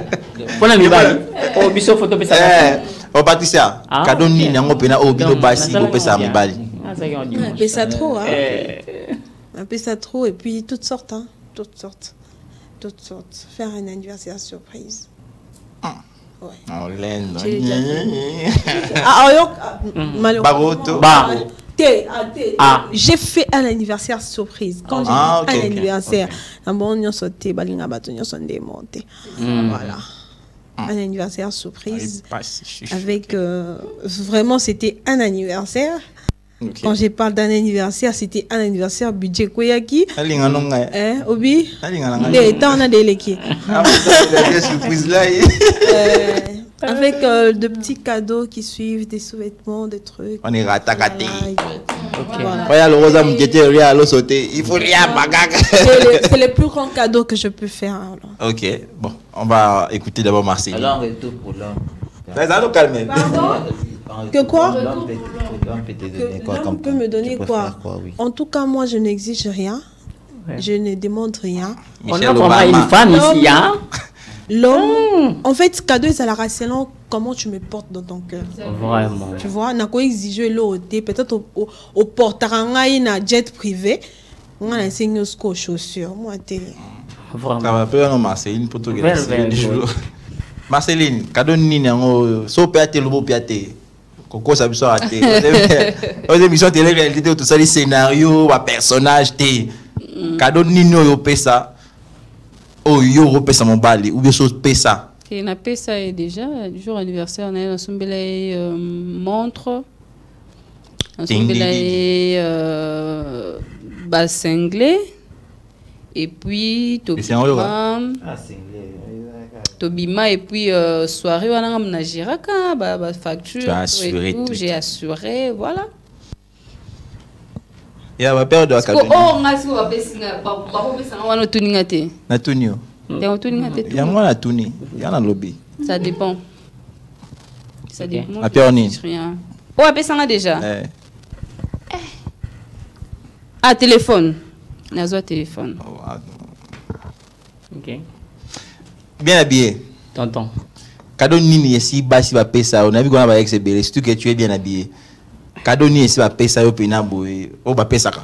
On a mi-bali. Oh, biso photo pesa. Oh, Patricia. Cadeau ni nango pena oh bino basi go pesa mi-bali. On pesa trop, hein. On pesa trop et puis toutes sortes, hein. Toutes sortes. Faire un anniversaire surprise. Ouais. Oh, laine. J'ai fait un anniversaire surprise. Quand j'ai fait un anniversaire, on a sauté, on sont démontés. Voilà. Un anniversaire surprise. Avec vraiment, c'était un anniversaire. Quand je parle d'un anniversaire, c'était un anniversaire budget Koyaki. Obi. On a des léqués. Avec de petits cadeaux qui suivent, des sous-vêtements, des trucs. On est ratakaté. Voilà, le rosa m'était rien à l'eau sauter. Il faut rien bagaga. C'est le plus grand cadeau que je peux faire. Alors. Ok, bon, on va écouter d'abord Marseille. Alors, retour pour l'homme. Allons calmer. Que quoi? L'homme peut me donner quoi? En tout cas, moi, je n'exige rien. Je ne demande rien. On a vraiment une femme ici, hein? L'homme, en fait, cadeau, c'est la selon comment tu me portes dans ton cœur. Vraiment. Tu vois, n'a quoi exiger l'autre. Peut-être au portaranga na jet privé. On a enseigné aux chaussures. Moi, t'es. Vraiment. Ça va pas non Marceline pour tout Marceline, cadeau ni nango so pété le beau pété. Coco ça raté. Aux émissions télé réalité tout ça les scénarios, les personnages té. cadeau nini oyo pesa oyo opesa mobali ou bien chose pesa et na pesa est déjà du jour anniversaire na sombela montre na sombela bas cinglé et puis Tobima et puis soirée wana na giraka ba facture et tout j'ai assuré voilà. Il y a ma période de la cadeau. Oh ngasi wa pesinga ba pesa na wana tuninga te. Na tunio. Ya tuninga te. Ya moi na tuni. Ya na lobby. Ça dépend. Ça dépend. La période ni. Oh pesanga déjà. Ah téléphone. Nazo téléphone. OK. Bien habillé. Tonton. Cadeau nini si basi ba pesa on a vu qu'on a ba ex belé surtout que tu es bien habillé. Cadeau ni si ba pesa yo pena boy o ba pesa ka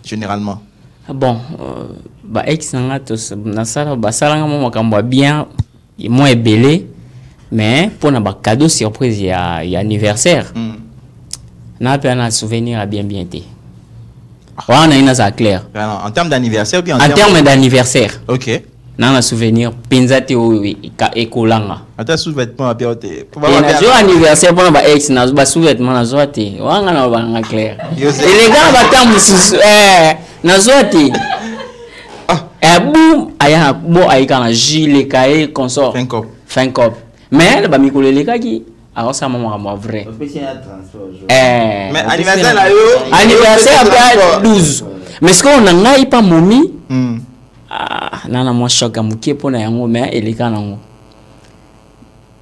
généralement. Bon ba ex nga to na sala ba sala nga mo makambo bien moi belé mais pour na ba cadeau surprise il y a anniversaire. Na pe na souvenir à bien té. On a une ça clair. En termes d'anniversaire ou bien en termes d'anniversaire. OK. Nana souvenir penzate o ekolanga ata sous-vêtement à piote pour ba anniversaire pour ba ex na ba sous-vêtement na zoate wanga na ba clair les gars ba tambu na zoate boum aya bo aika na gilet cahier consort fin cop mais ba mikolo leka ki alors ça maman moi vrai mais anniversaire là yo anniversaire après 12 mais ce qu'on a ngai pas momi nana moi choc amukie pona yango mais eleka nango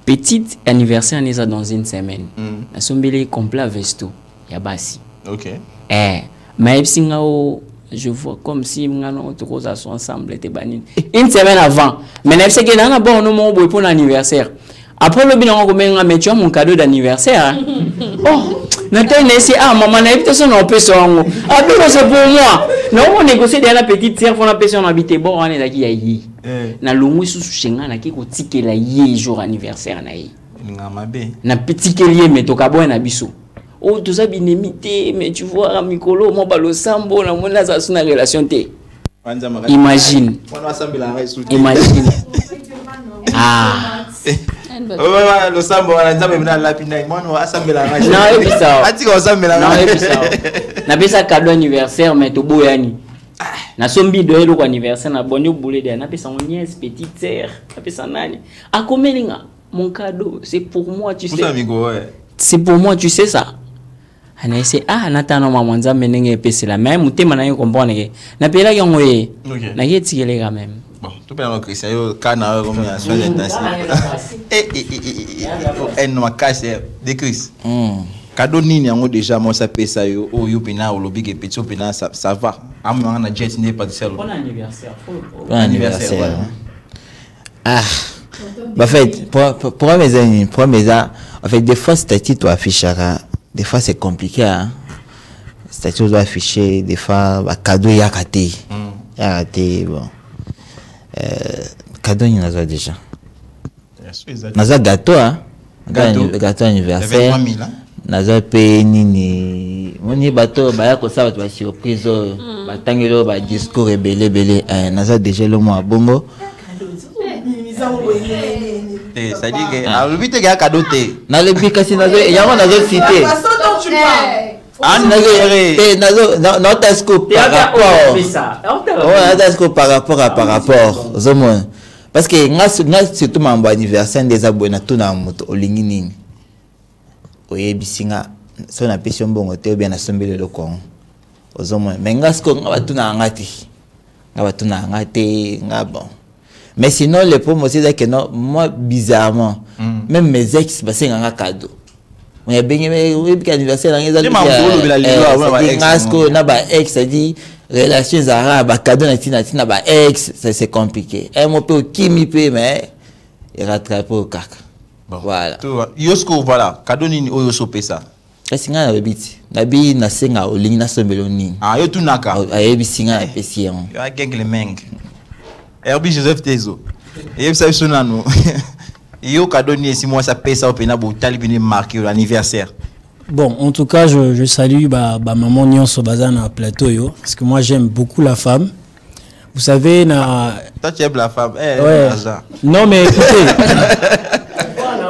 petit anniversaire neza dans une semaine na sombele complet vesto ya basi OK mais singao je vois comme si ngano to koza so ensemble te banine une semaine avant mais na que nana bon no mo boy pour anniversaire après le bilan ko menga mais tu as mon cadeau d'anniversaire oh Nathan c'est maman na évité son on peut songo c'est pour moi non on négocier de la petite sœur fona personne habiter bon on est là qui yi na lungu sous chenga na ki ko tikela yi jour anniversaire na yi na petit kelier mais to kabo na biso oh tout ça binemité mais tu vois mikolo mo balo sambo na mona za suna relation te imagine le sambo wana nzambe mina lapina imono asambela ngaji na ebisa ati ko asambela na ebisa na bisa cadeau anniversaire mais to boyani na sombi do elo ko anniversaire na boni boulé de na pesa mon nièce petite sœur na pesa nani akomelinga mon cadeau c'est pour moi tu sais c'est pour moi tu sais ça ana ese natano maman nzambe ndenge pesa la même mutema na yo comprendre que na pela yango ye na yetikele quand même. Bon, tout le monde Christian, yo kana comme ya soin intensif. Ma casse de Chris. Cadeau nini yango déjà moi ça pesa yo yo pena o lobi ke petit pena ça va. Amwa na jet n'est pas de celle. Bon anniversaire. Bon anniversaire. Bah fait pour mes amis, en fait des fois statut tu afficher des fois c'est compliqué hein. Statut doit afficher des fois ba cadeau ya raté. Ya raté bon. Cadeau il n'a déjà. Naza gâteau hein. Gâteau anniversaire. Naza pe nini. Moni bateau ba ya ko sa ba surprise ba tangelo ba discours belé naza déjà le mois bongo. Ça dit que a le but que cadeau té. Na le but kasi nazo yango nazo cité. Par rapport parce que surtout mon anniversaire des abonnés tout na moto olingi oyebisinga so na pesi mbongo te bien na sombele le Congo ozomona mais ngasko ngabatuna ngati ngabo mais sinon les promos c'est que non moi bizarrement même mes ex c'est un cadeau. On a bien aimé anniversaire dans les années. Ngasko na ba ex ça dit relations arabes cadeau na ba ex c'est compliqué. Un peu kimi pe mais il rattrape au cac. Voilà. Yosko voilà cadeau ni oyo so pesa. Kasi nga na bebiti. Na bi na senga olingi na sombelo ni. Yo tunaka. Ayebi singa na pesi yon. Yo agenge meng. Herbi Joseph Tezo. Et ça sonano. Yo cadeau ni si moi ça pesa au pena bo tali bini marqué l'anniversaire. Bon, en tout cas, je salue maman Nyonso Bazana plateau yo, parce que moi j'aime beaucoup la femme. Vous savez, toi tu aimes la femme, ouais. Non mais écoutez,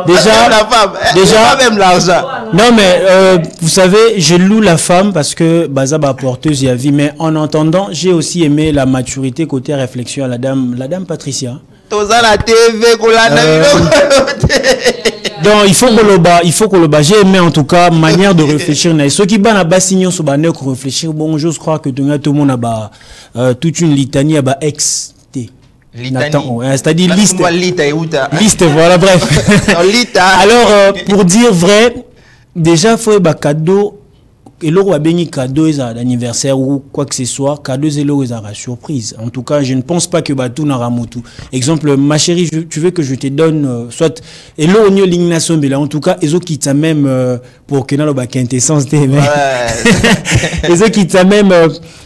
déjà, la femme même l'argent. Non mais vous savez, je loue la femme parce que Bazaba porteuse y a vie, mais en entendant, j'ai aussi aimé la maturité côté réflexion à la dame Patricia. La TV donc il faut que le bas j'ai aimé en tout cas manière de réfléchir. Ceux qui ban à bassignon sur banner pour réfléchir, bon je crois que tout le monde a toute une litanie à ex T. C'est-à-dire liste. Liste, voilà, bref. Alors pour dire vrai, déjà faut un cadeau. Et là, on a béni cadeau d'anniversaire ou quoi que ce soit, cadeau et là, on surprise. En tout cas, je ne pense pas que Batou n'a ramotu. Exemple, ma chérie, tu veux que je te donne, soit, et là, on y a l'ingnation, mais là, en tout cas, ils ont quitté même, pour que nous, quintessence, ils ont quitté même,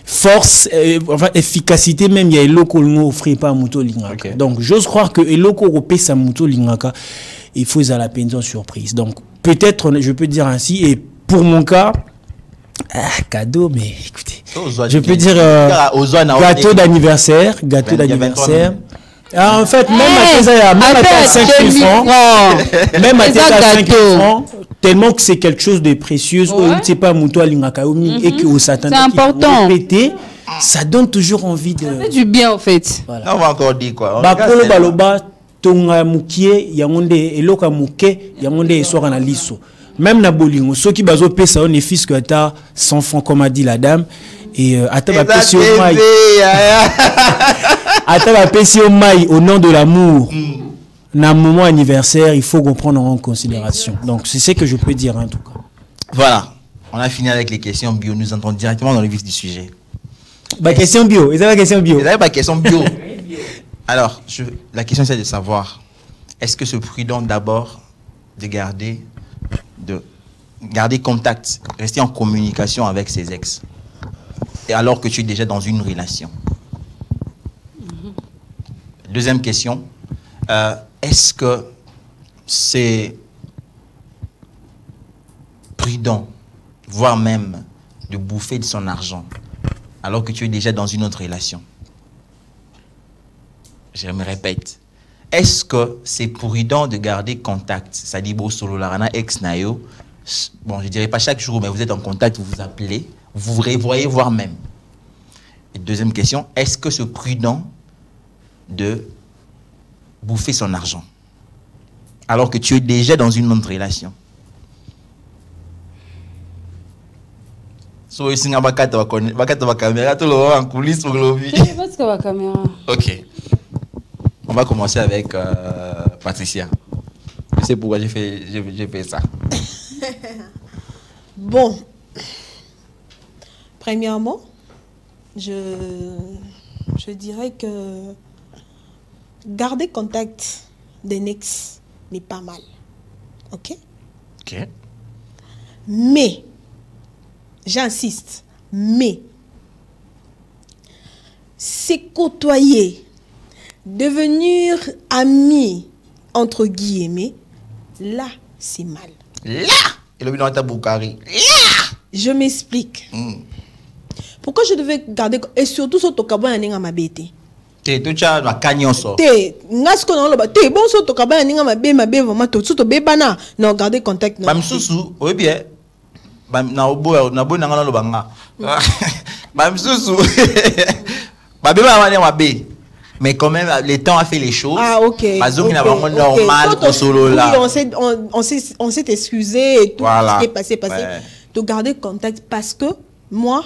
force, enfin, efficacité, même, il y a locaux, nous, offrir pas Mouto Lingaka. Donc, j'ose croire que les locaux européens, ça Mouto Lingaka, il faut la pension surprise. Donc, peut-être, je peux dire ainsi, et pour mon cas, cadeau, mais écoutez, je peux dire gâteau d'anniversaire, en fait, même à 5 000 francs, même à 5 000 francs, tellement que c'est quelque chose de précieux, c'est pas Mouto Lingakaomi et que au Satan, c'est important. Ça donne toujours envie de. Ça fait du bien en fait. Voilà. On va encore dire quoi. Bakolo baloba tonga mukie yangonde eloka muke yangonde esora na liso. Même na bolingo, ceux qui bazo pesa on est fils que ta 100 francs comme a dit la dame et ata ba pesi au maï. Ata ba pesi au maï au nom de l'amour. Na moment anniversaire, il faut qu'on prenne en considération. Donc c'est ce que je peux dire en tout cas. Voilà, on a fini avec les questions bio, nous entrons directement dans le vif du sujet. Bah question bio, ils avaient question bio. Ils avaient pas question bio. Alors, la question c'est de savoir, est-ce que c'est prudent d'abord de garder contact, rester en communication avec ses ex, et alors que tu es déjà dans une relation? Deuxième question, est-ce que c'est prudent, voire même de bouffer de son argent, alors que tu es déjà dans une autre relation? Je me répète. Est-ce que c'est prudent de garder contact? C'est-à-dire, ex nayo, bon, je dirais pas chaque jour, mais vous êtes en contact, vous vous appelez, vous vous revoyez, voire même. Et deuxième question, est-ce que c'est prudent de bouffer son argent, alors que tu es déjà dans une autre relation? So, ici, on va caméra, tout le monde en coulisses pour le vie. Ok. On va commencer avec Patricia. Je sais pourquoi j'ai fait ça. Bon. Premièrement, je dirais que garder contact d'un ex n'est pas mal. Ok? Ok. Mais, j'insiste, mais, c'est côtoyer, devenir ami, entre guillemets, là, c'est mal. Là! Et le bilan Boukari. Là! Je m'explique. Pourquoi je devais garder... Et surtout, sur Tokabo, il y a ma bête. T'es tout ça, la cagnon ça. T'es, ngasko dans le bas. T'es bon sur Tokabo, il y a ma bête, vraiment, tout sur Tobébana. Non, garder contact. Bam sousou, oui bien. Bam na obo na lo banga. Bam sousou. Babé ma bé. Mais quand même, le temps a fait les choses. Ah, ok. Bazoum, il a vraiment normal pour solo là. Oui, on s'est excusé et tout voilà. Ce qui est passé. Ouais. De garder contact parce que moi,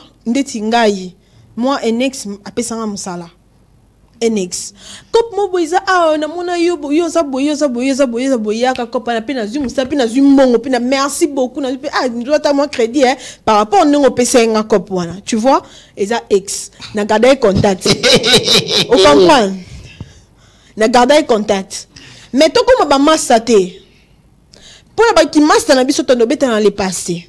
moi, un ex, appelle ça Moussala. Un ex. Comme moi, boiza, on a mon ayo, boyosa, kapa, na zoom, ça, na zoom, bon, merci beaucoup, nous doit avoir crédit, par rapport à nous, on peut s'en copwana. Tu vois? Et ça, ex. Na garder contact. Vous comprenez? Na garder contact. Mais tant qu'on m'a massaté, pour la qui masse na biso tono beta dans le passé.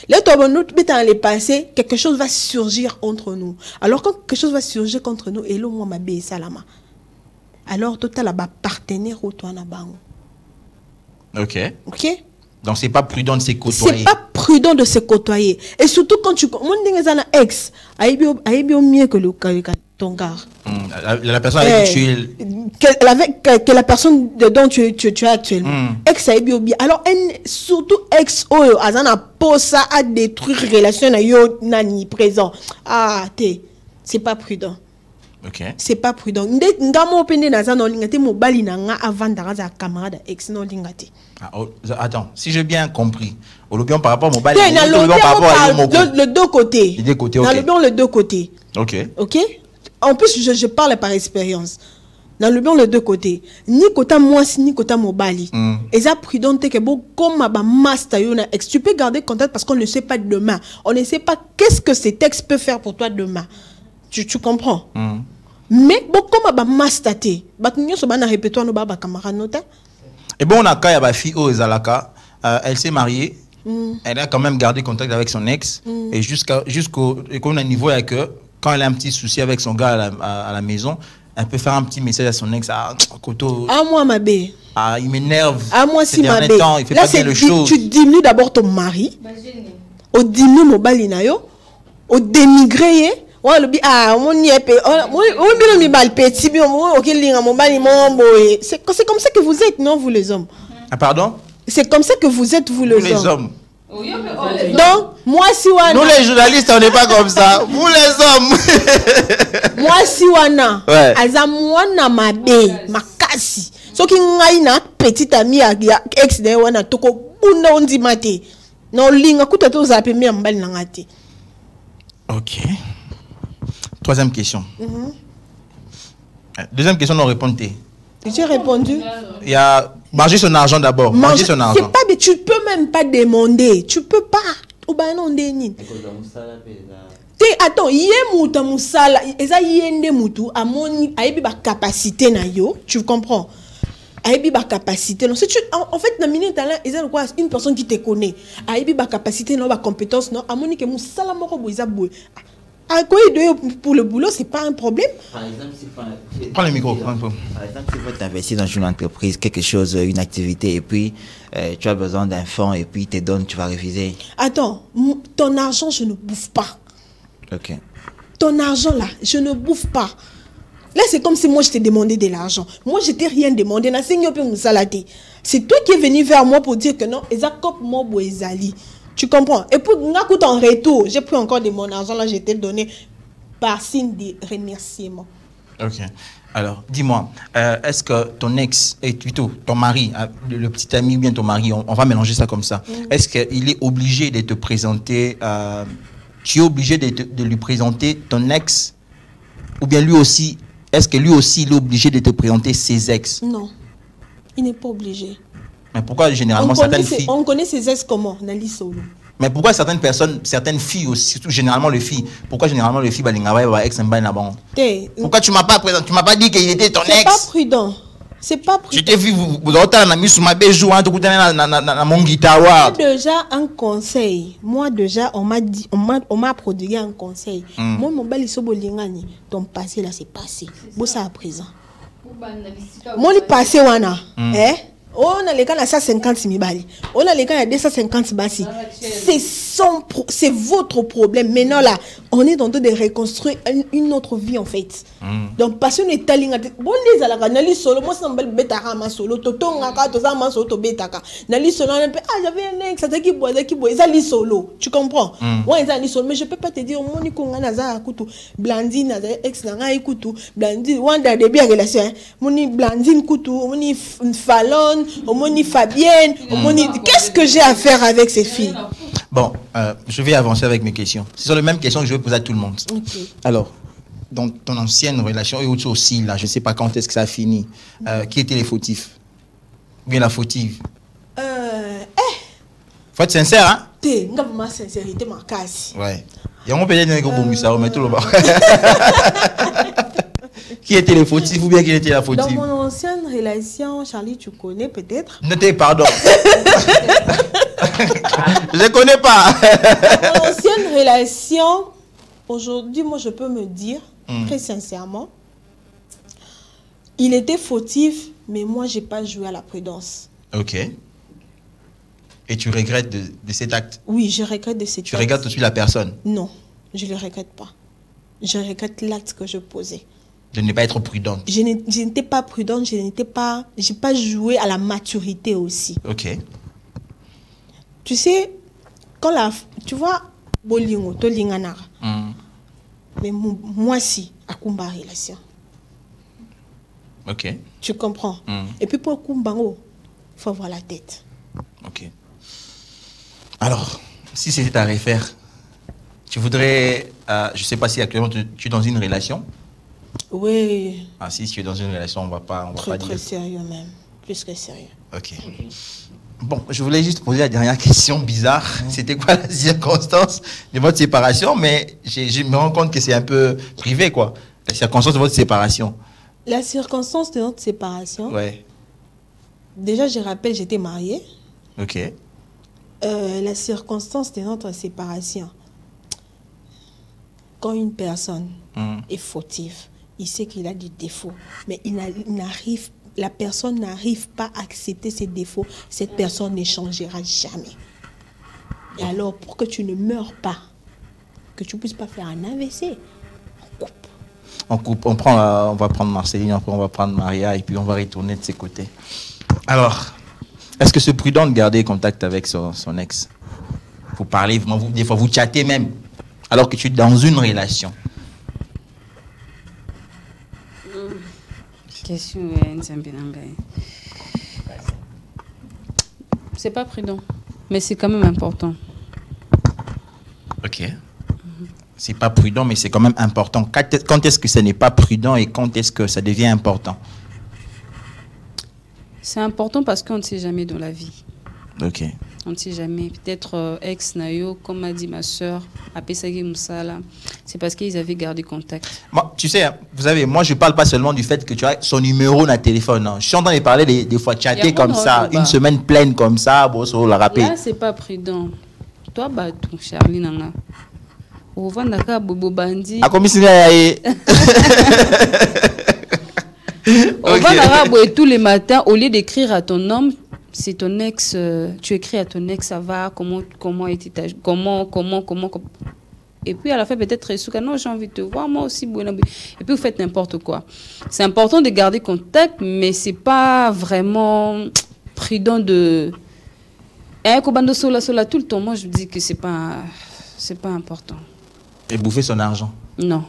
Là, dans le passé, quelque chose va surgir entre nous. Alors, quand quelque chose va surgir contre nous, et là, moi, ma bé salama. Alors, total, là, partenaire au toi, na bango. Ok. Ok. Donc, c'est pas prudent de se côtoyer. C'est pas prudent de se côtoyer. Et surtout quand tu... Mon ex, aïe mieux que ton gars. La personne avec qui tu es... Que la personne dont tu es actuellement. Ex, aïe bien. Alors, surtout ex, azana posa à détruire relation na yo nani présent. Ah, c'est pas prudent. Ok. C'est pas prudent. Ngamo pende na za no lingate mobali na nga avant d'arranger camarade ex no lingate. Attends, si j'ai bien compris, au lobion par rapport au mobile, le deux côtés. Les deux côtés, ok. Dans le deux côtés. Ok. Ok. En plus, je parle par expérience. Dans le bien, les deux côtés. Ni côté moi, ni côté mobali. Et ça prudent que bon comme ma master yona ex. Tu peux garder contact parce qu'on ne sait pas demain. On ne sait pas qu'est-ce que ces textes peuvent faire pour toi demain. Tu comprends? Mais bon comme ma master té, bah nous sommes en répétant nos baba camarades nota. Et bon on a quand ma fille Zalaka, elle s'est mariée. Elle a quand même gardé contact avec son ex et jusqu'au niveau avec que quand elle a un petit souci avec son gars à la maison, elle peut faire un petit message à son ex. Moi ma bé. Il m'énerve. Moi si ma bé. Il fait pas bien les choses. Tu diminues d'abord ton mari. Au diminuer mon balinayo. Au dénigrer. Mon nièpe. C'est comme ça que vous êtes, non, vous les hommes. Ah, pardon? C'est comme ça que vous êtes, vous les hommes. Donc, moi si wana. Nous les journalistes, on n'est pas comme ça. Vous les hommes. Moi si wana. Aza mwana mabe, makasi. So ki ngai na petite amie ya ex de wana toko bunda ondi mate. Na linga kuta to zape mi mbali na ngati. OK. Troisième question. Deuxième question, non répondez. J'ai répondu. Il y a manger son argent d'abord. Manger son argent. C'est pas, mais tu peux même pas demander. Tu peux pas. Attends, yé mouta moussala, eza yende moutou amoni aibi ba capacité na yo, tu comprends? Aibi ba capacité. Non, en fait na minute talent, eza quoi une personne qui te connaît. Aibi ba capacité non ba compétence non, amoni que moussala moko boiza boy. Pour le boulot, c'est pas un problème. Par exemple, si prends le micro. Par exemple, si vous t'investis dans une entreprise, quelque chose, une activité, et puis tu as besoin d'un fonds, et puis il te donne, tu vas refuser. Attends, ton argent, je ne bouffe pas. Ok. Ton argent là, je ne bouffe pas. Là, c'est comme si moi je t'ai demandé de l'argent. Moi, je t'ai rien demandé. C'est toi qui es venu vers moi pour dire que non, tu comprends? Et pour en retour, j'ai pris encore de mon argent, là, je t'ai donné par signe de remerciement. Ok. Alors, dis-moi, est-ce que ton ex, et plutôt ton mari, le petit ami ou bien ton mari, on va mélanger ça comme ça, est-ce qu'il est obligé de te présenter, tu es obligé de lui présenter ton ex, ou bien lui aussi, est-ce que lui aussi il est obligé de te présenter ses ex? Non, il n'est pas obligé. Mais pourquoi généralement certaines filles... On connaît ses ex comment? Nali Solo. Mais pourquoi certaines personnes, certaines filles aussi, surtout généralement les filles, pourquoi généralement les filles, pourquoi tu m'as pas dit qu'il était ton ex? C'est pas prudent. C'est pas prudent. Je t'ai vu, vous avez mis sur ma béjou, mon guitare. Déjà un conseil. Moi déjà, on m'a prodigué un conseil. Moi, mon bal isobolingani, ton passé là, c'est passé. Bon, ça à présent. Mon passé wana, on a les gars à 150 000 balles. On a les gars à 250 basi. C'est votre problème. Maintenant là, on est en train de reconstruire une autre vie en fait. Donc parce que est talinga bon les ala nali solo moi c'est un bel betaka ma solo totonga ka toza ma solo to betaka nali solo j'avais un ex ça qui boit ça li solo. Tu comprends? Ouais ça li solo mais je peux pas te dire moni konga naza kutu Blandine naza ex nanga ikutu Blandine wanda de bien relation moni Blandine kutu moni Fallon moni Fabienne moni qu'est-ce que j'ai à faire avec ces filles? Bon, je vais avancer avec mes questions. Ce sont les mêmes questions que je vais poser à tout le monde. Okay. Alors, dans ton ancienne relation, et autre aussi, là, je ne sais pas quand est-ce que ça a fini, qui étaient les fautifs? Ou bien la fautive? Faut être sincère, hein? T'es, ma sincérité, ma casse. Ouais. Il y a un peu de ça, mais tout le bas. Qui était les fautifs ou bien qui était la fautive? Dans mon ancienne relation, Charlie, tu connais peut-être? Notez, pardon. Je ne connais pas. Dans mon ancienne relation, aujourd'hui, moi, je peux me dire, très sincèrement, il était fautif, mais moi, je n'ai pas joué à la prudence. Ok. Et tu regrettes de cet acte? Oui, je regrette de cet acte. Tu regrettes aussi la personne? Non, je ne le regrette pas. Je regrette l'acte que je posais. De ne pas être prudente. Je n'étais pas prudente, je n'ai pas joué à la maturité aussi. Ok. Tu sais, tu vois, bolingo, to linganara. Mais moi si, à kumba relation. Ok. Tu comprends? Et puis pour kumbango, il faut avoir la tête. Ok. Alors, si c'était à refaire, tu voudrais, je ne sais pas si actuellement tu es dans une relation. Oui. Ah, si tu es dans une relation, on va pas Très dire. sérieux même, plus que sérieux. Ok. Bon, je voulais juste poser la dernière question bizarre. C'était quoi la circonstance de votre séparation? Mais je me rends compte que c'est un peu privé, quoi. La circonstance de votre séparation. La circonstance de notre séparation. Ouais. Déjà, je rappelle, j'étais mariée. Ok. La circonstance de notre séparation. Quand une personne est fautive, il sait qu'il a des défauts, mais la personne n'arrive pas à accepter ses défauts, cette personne ne changera jamais. Et alors, pour que tu ne meurs pas, que tu ne puisses pas faire un AVC, On coupe, on va prendre Marceline, après on va prendre Maria, et puis on va retourner de ses côtés. Alors, est-ce que c'est prudent de garder contact avec son ex? Vous parlez, des fois vous chattez même, alors que tu es dans une relation. Question, c'est pas prudent, mais c'est quand même important. Ok. C'est pas prudent, mais c'est quand même important. Quand est-ce que ce n'est pas prudent et quand est-ce que ça devient important? C'est important parce qu'on ne sait jamais dans la vie. Ok. On ne sait jamais. Peut-être ex Nayo, comme a dit ma soeur, à Pesagé Moussala, c'est parce qu'ils avaient gardé contact. Moi, tu sais, vous savez, moi je parle pas seulement du fait que tu as son numéro dans le téléphone. Non. Je suis en train de parler des fois chatter comme ça, une semaine pleine comme ça, bon, ça la rappeler. Là, c'est pas prudent. Toi, bah, ton Charlie Nanga. Au Vandaka, Bobo Bandi. Ah, comme si c'était. Au Vandaka, tous les matins, au lieu d'écrire à ton homme, c'est ton ex, tu écris à ton ex, ça va, comment était ta, comment. Et puis à la fin, peut-être, non, j'ai envie de te voir, moi aussi, et puis vous faites n'importe quoi. C'est important de garder contact, mais c'est pas vraiment prudent de. Kobando sola tout le temps, moi je dis que c'est pas important. Et bouffer son argent. Non.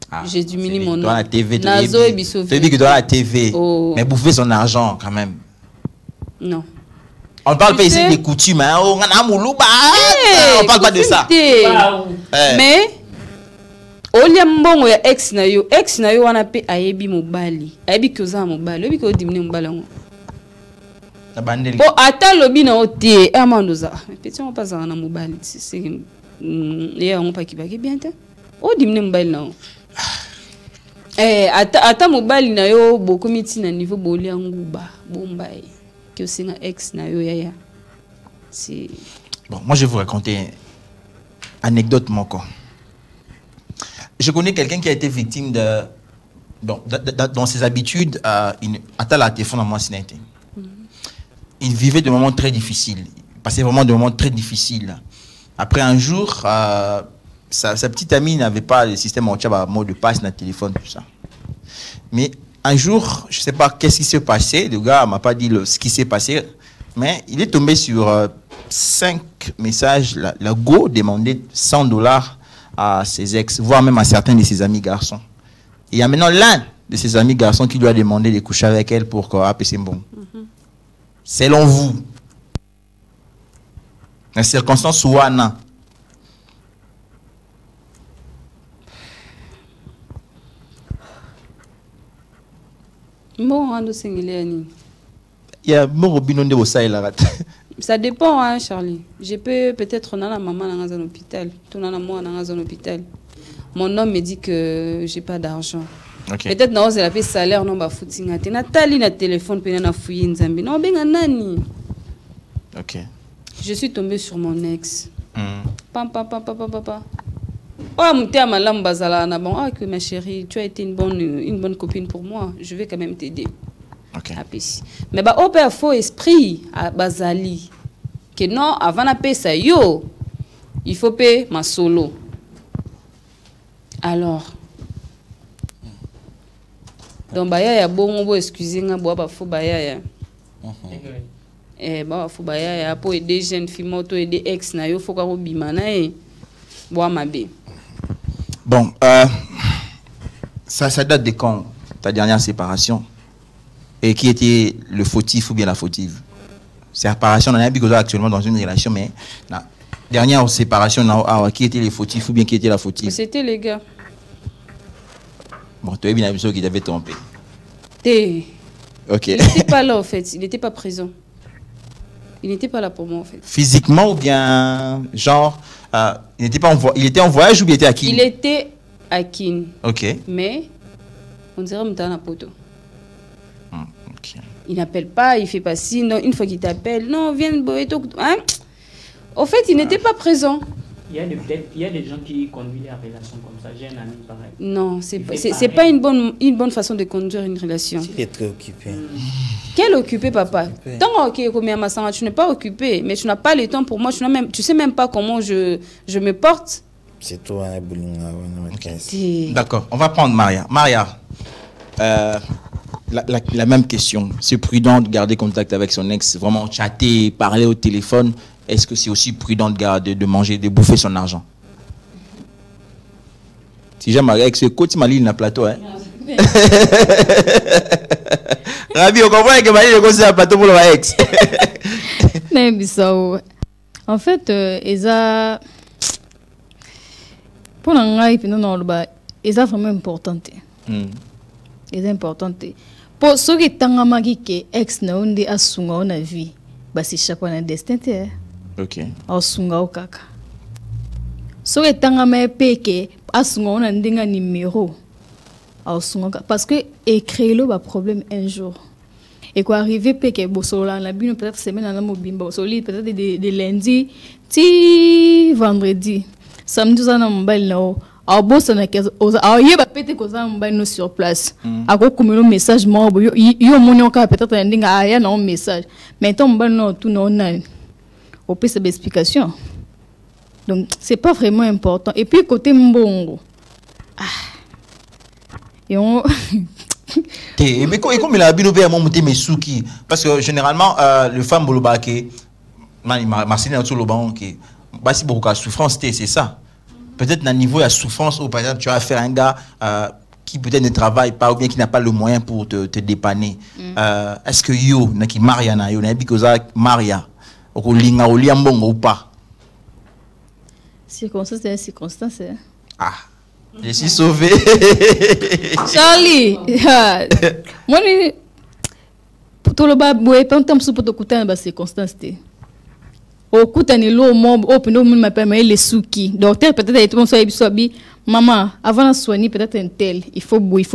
Ah, j'ai diminué mon nom. Dans la TV, Nazo et Bissau. Tu dis que dans la TV, oh. Mais bouffer son argent quand même. Non. On ne parle pas ici des coutumes, hein. On ne parle pas de ça. Mais, Oliambongo ya ex na yo wana pe ayebi mobali. Ayebi koza mobali. Ayebi ko dimine mobali ngo. Bon, ata lobi na otie, amandoza. Petit on passe na mobali. C'est on pas qui va bien te. O dimine mobali na. Ata mobali na yo beaucoup miti na niveau boli nguba, bombai. Que c'est un ex na yo yaya. C'est bon, moi je vais vous raconter une anecdote moko. Je connais quelqu'un qui a été victime de dans ses habitudes ata la téléphone à moi sinete. Il vivait des moments très difficiles. Il passait vraiment des moments très difficiles. Après un jour, sa petite amie n'avait pas le système mot de passe dans le téléphone, tout ça. Mais un jour, je ne sais pas qu'est-ce qui s'est passé. Le gars ne m'a pas dit ce qui s'est passé. Mais il est tombé sur 5 messages. La go demandait $100 à ses ex, voire même à certains de ses amis garçons. Et il y a maintenant l'un de ses amis garçons qui lui a demandé de coucher avec elle pour qu'elle bon. Selon vous, la circonstance ou non? bon, on il y a mon robinot de ça il a ça dépend, hein, Charlie. Je peux peut-être on a la maman dans un hôpital, tout on a moi dans un hôpital. Mon homme me dit que j'ai pas d'argent. Okay. Peut-être non, c'est la paix salaire non ba footing ate Nathalie na téléphone pe na fouiller nzambi. Non benga nani. OK. Je suis tombée sur mon ex. Papa. Oh, m'ta malam bazala na bon. Ah que ma chérie, tu as été une bonne copine pour moi. Je vais quand même t'aider. OK. Mais bah au père faux esprit à Bazali. que non avant na pesa yo il faut payer ma solo. Alors donc baya ya bon bo excusez nga bo ba fo baya ya ba fo baya ya pour aider jeunes filles moto aider ex na yo faut ka bima na e bo mabe. Bon, ça date de quand ta dernière séparation? Et qui était le fautif ou bien la fautive? Séparation, on a vu actuellement dans une relation, mais la dernière séparation, qui était le fautif ou bien qui était la fautive? C'était les gars. Bon, tu as bien l'impression qu'il t'avait trompé. Ok. Il n'était pas là, en fait. Il n'était pas présent. Il n'était pas là pour moi, en fait. Physiquement ou bien, genre, il était en voyage ou bien il était à Kin? Il était à Kin. Ok. Mais, on dirait que tu poto. Ok. Il n'appelle pas, il fait pas si. Non, une fois qu'il t'appelle, non, viens, hein? Au fait, il n'était pas présent. Il y a des gens qui conduisent la relation comme ça. J'ai un ami pareil. Non, c'est pas une bonne façon de conduire une relation. Il est très occupé. Quel occupé, papa? Tant que tu n'es pas occupé, mais tu n'as pas le temps pour moi. Tu sais même pas comment je me porte. C'est toi, D'accord, on va prendre Maria. Maria, la même question. C'est prudent de garder contact avec son ex, vraiment chatter, parler au téléphone. Est-ce que c'est aussi prudent de manger, de bouffer son argent? Si j'aime avec ce coach Mali dans le plateau, hein? Rabi, on comprend que Mali est conseillé un plateau pour le ex. En fait, Eza, pour l'anglais, Eza vraiment importante. Eza importante. Pour ceux qui t'ont dit que ex na onde asunga ona vie, bah c'est chaque fois un destin. Ok. Asunga o kaka. Ceux qui t'ont dit que asunga ona ndenga numéro. Parce que écrire le problème un jour. Et quoi arriver que bosola la bino peut-être semaine à la mobimba bosola peut-être de lundi ti vendredi samedi ça na mobile na a boss na ke a yeba pété ko za mobile no sur place a ko kumelo message mo yo moni ka peut-être ndinga a ya na message mais ton mobile no tout non na au plus d'explication donc c'est pas vraiment important et puis côté mbongo et on mais comme il a bien ouvert mon mes souki parce que généralement le femme boloba que Marceline autour le banc que bah si beaucoup de souffrance c'est ça peut-être d'un niveau de souffrance ou par exemple tu vas faire un gars qui peut-être ne travaille pas ou bien qui n'a pas le moyen pour te dépanner est-ce que yo na qui Maria na yo na bi koza Maria o linga o liambongo ou pas circonstance je suis sauvé. Charlie, moi, tout le bas, boy, pas un temps pour te coûter dans ces circonstances. Au coup, t'as une lourde mob, au pneu, on m'appelle les souki. Docteur, peut-être, il tout le monde maman, avant de soigner, peut-être un tel, il faut bouer.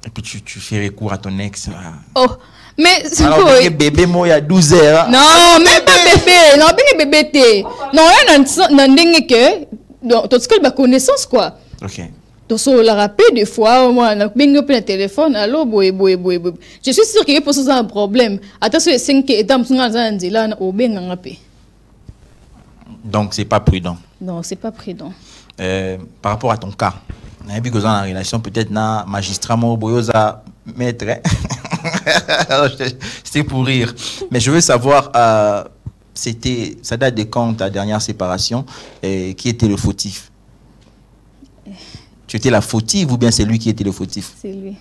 Et puis tu fais recours à ton ex. Oh, mais c'est alors, quoi? Bébé, moi, il y a 12 heures. Non, même pas bébé. Non, bébé, t'es. Non, non, que. Donc, tout ce que la connaissance, quoi. Ok. Donc, sur la rappel, des fois, moi, on a bien le téléphone, allô, boy. Je suis sûr qu'il y a pas un problème. Attention, 5 étapes, on a donc, c'est pas prudent. Non, c'est pas prudent. Par rapport à ton cas, on a vu que dans la relation, peut-être, na magistrat, boyosa, maître. C'était pour rire. Mais je veux savoir, ça date de quand ta dernière séparation et qui était le fautif? Tu étais la fautive ou bien c'est lui qui était le fautif? C'est lui.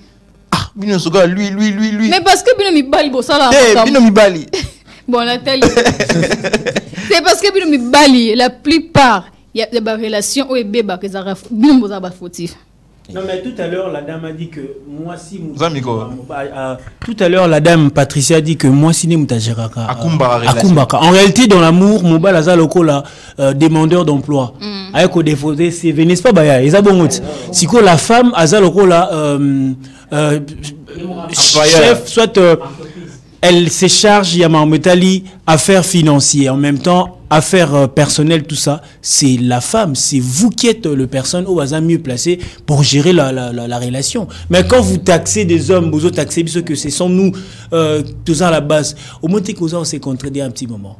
Ah, Bino Soga, lui. Mais parce que Bino Mibali, bon, ça là. Bino Mibali. Bon, Nathalie. C'est parce que Bino Mibali, la plupart, il y a des relations où Bino Mibali fautif. Non, mais tout à l'heure, la dame a dit que moi, si... Tout à l'heure, la dame Patricia a dit que moi, si Mutajeraka. Akumbaka. En réalité, dans l'amour, Mobile Aza Loko, demandeur d'emploi. Avec au défaut, c'est Vénus pas Baya. Ils ont si quoi la femme, Aza Loko, chef, soit. elle se charge, Yama Metali, affaires financières, en même temps, affaires personnelles, tout ça. C'est la femme, c'est vous qui êtes le personne au hasard mieux placé pour gérer la relation. Mais quand vous taxez des hommes, vous taxez ce que ce sont nous, tout ça à la base, au moins, on s'est contredit un petit moment.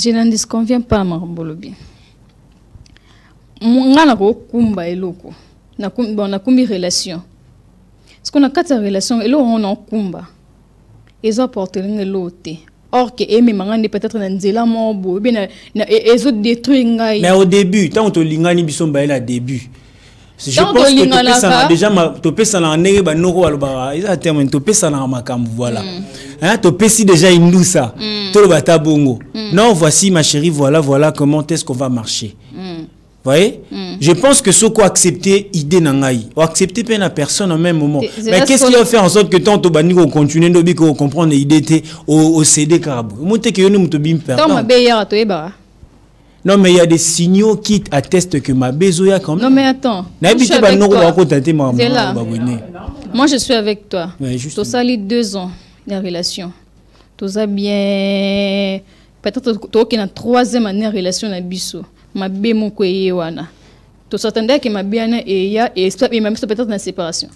Je n'en disconviens pas, Marambolobi. Moi, je suis relation. Parce qu'on a 4 relations, et là, on a kumba. Ils ont apporté l'autre. Or, que Amy Mangani peut-être dans Zéla Morbo, ils ont détruit. Mais au début, tant que l'ingani bisomba est là, début. Je pense que déjà, topé ça en nez, bah noro alba, ils ont terminé topé ça en makam, voilà. Hein, topé si déjà il nous ça, tout le bata bongo. Non, voici ma chérie, voilà comment est-ce qu'on va marcher. Voyez? Je pense que ce qu'on accepter idée nangai, ou accepter peine à personne en même moment. Mais qu'est-ce qui va faire en sorte que tant que bani qu'on continue de qu'on comprendre l'idée au CD carabou. Monter que nous te bim perdre. Non mais il y a des signaux qui attestent que ma besoya quand même. Non mais attends. Moi je suis avec toi. Tu as sali 2 ans de relation. Tu as bien peut-être tu as une 3e année de relation na biso. Ma bé mon koye wana. Tu s'attendais que ma bien et même peut-être dans séparation.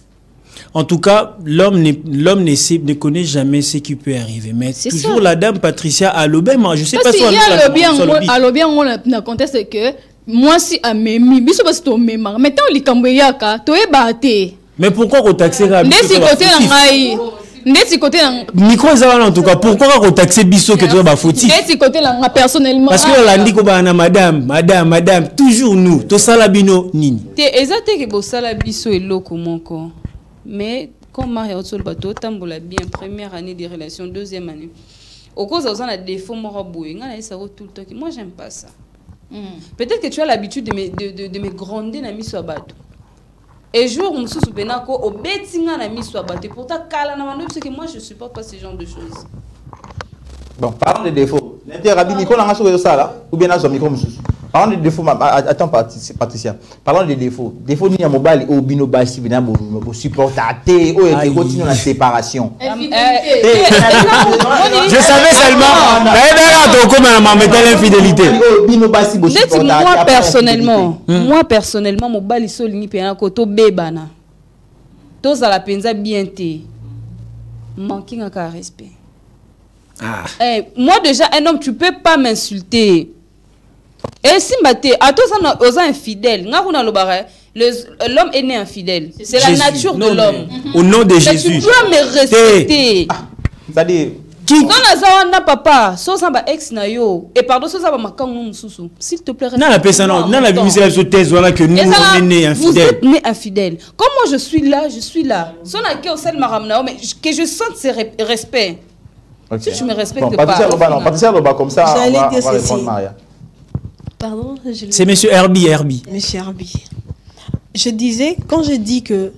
En tout cas, l'homme ne connaît jamais ce qui peut arriver. Mais c'est toujours ça. La dame Patricia a le bien, je sais pas si elle a le bien, on a contesté que moi si à Memi, biso parce que tu m'aimes. Mais tant li kamboyaka, tu es batté. Mais pourquoi on taxera Ndesi côté nangai. Ndesi côté nan micro ça en tout cas, pourquoi on taxer biso que tu es fautif? Ndesi côté nan personnellement. Parce que on dit ko ba na madame, toujours nous, to sala bino nini. Te exacte que bo sala biso eloko moko. Mais comme Marie Otol Bato tambola bien première année de relation, 2e année. Au cause où on a des défauts moraboués, on a ça tout le temps. Moi j'aime pas ça. Peut-être que tu as l'habitude de me gronder na mi so bato. Et jour on se souvient ko au betinga na mi so bato. Pourtant kala na mano parce que moi je supporte pas ce genre de choses. Bon, parlons des défauts. L'intérêt Nicolas a sur ça là ou bien à son micro monsieur. Parlons des défauts, attends Patricia. Parlons des défauts. Défauts ni à mobile au bino basi bina bo supporter ou et continue la séparation. Je savais seulement. L'infidélité. Moi personnellement, mobile solini pena koto bebana. Tous à la penza bien té. Manquing un respect. Moi déjà un homme tu peux pas m'insulter. Et si à tous aux infidèles, l'homme est né infidèle. C'est la nature de l'homme. Au nom de Jésus. Tu dois me respecter. C'est-à-dire non, na papa, so samba ex na yo et pardon so samba makango mususu. S'il te plaît. Non la personne non la bimisela so thèse voilà que nous on est né infidèle. Vous êtes né infidèle. Comme moi je suis là. Son na ke au sel maramna mais que je sente ce respect. Si tu me respectes pas. Patricia Loba comme ça on va répondre Maria. Pardon, c'est monsieur Herbie. Monsieur Herbie. Je disais, quand je dis que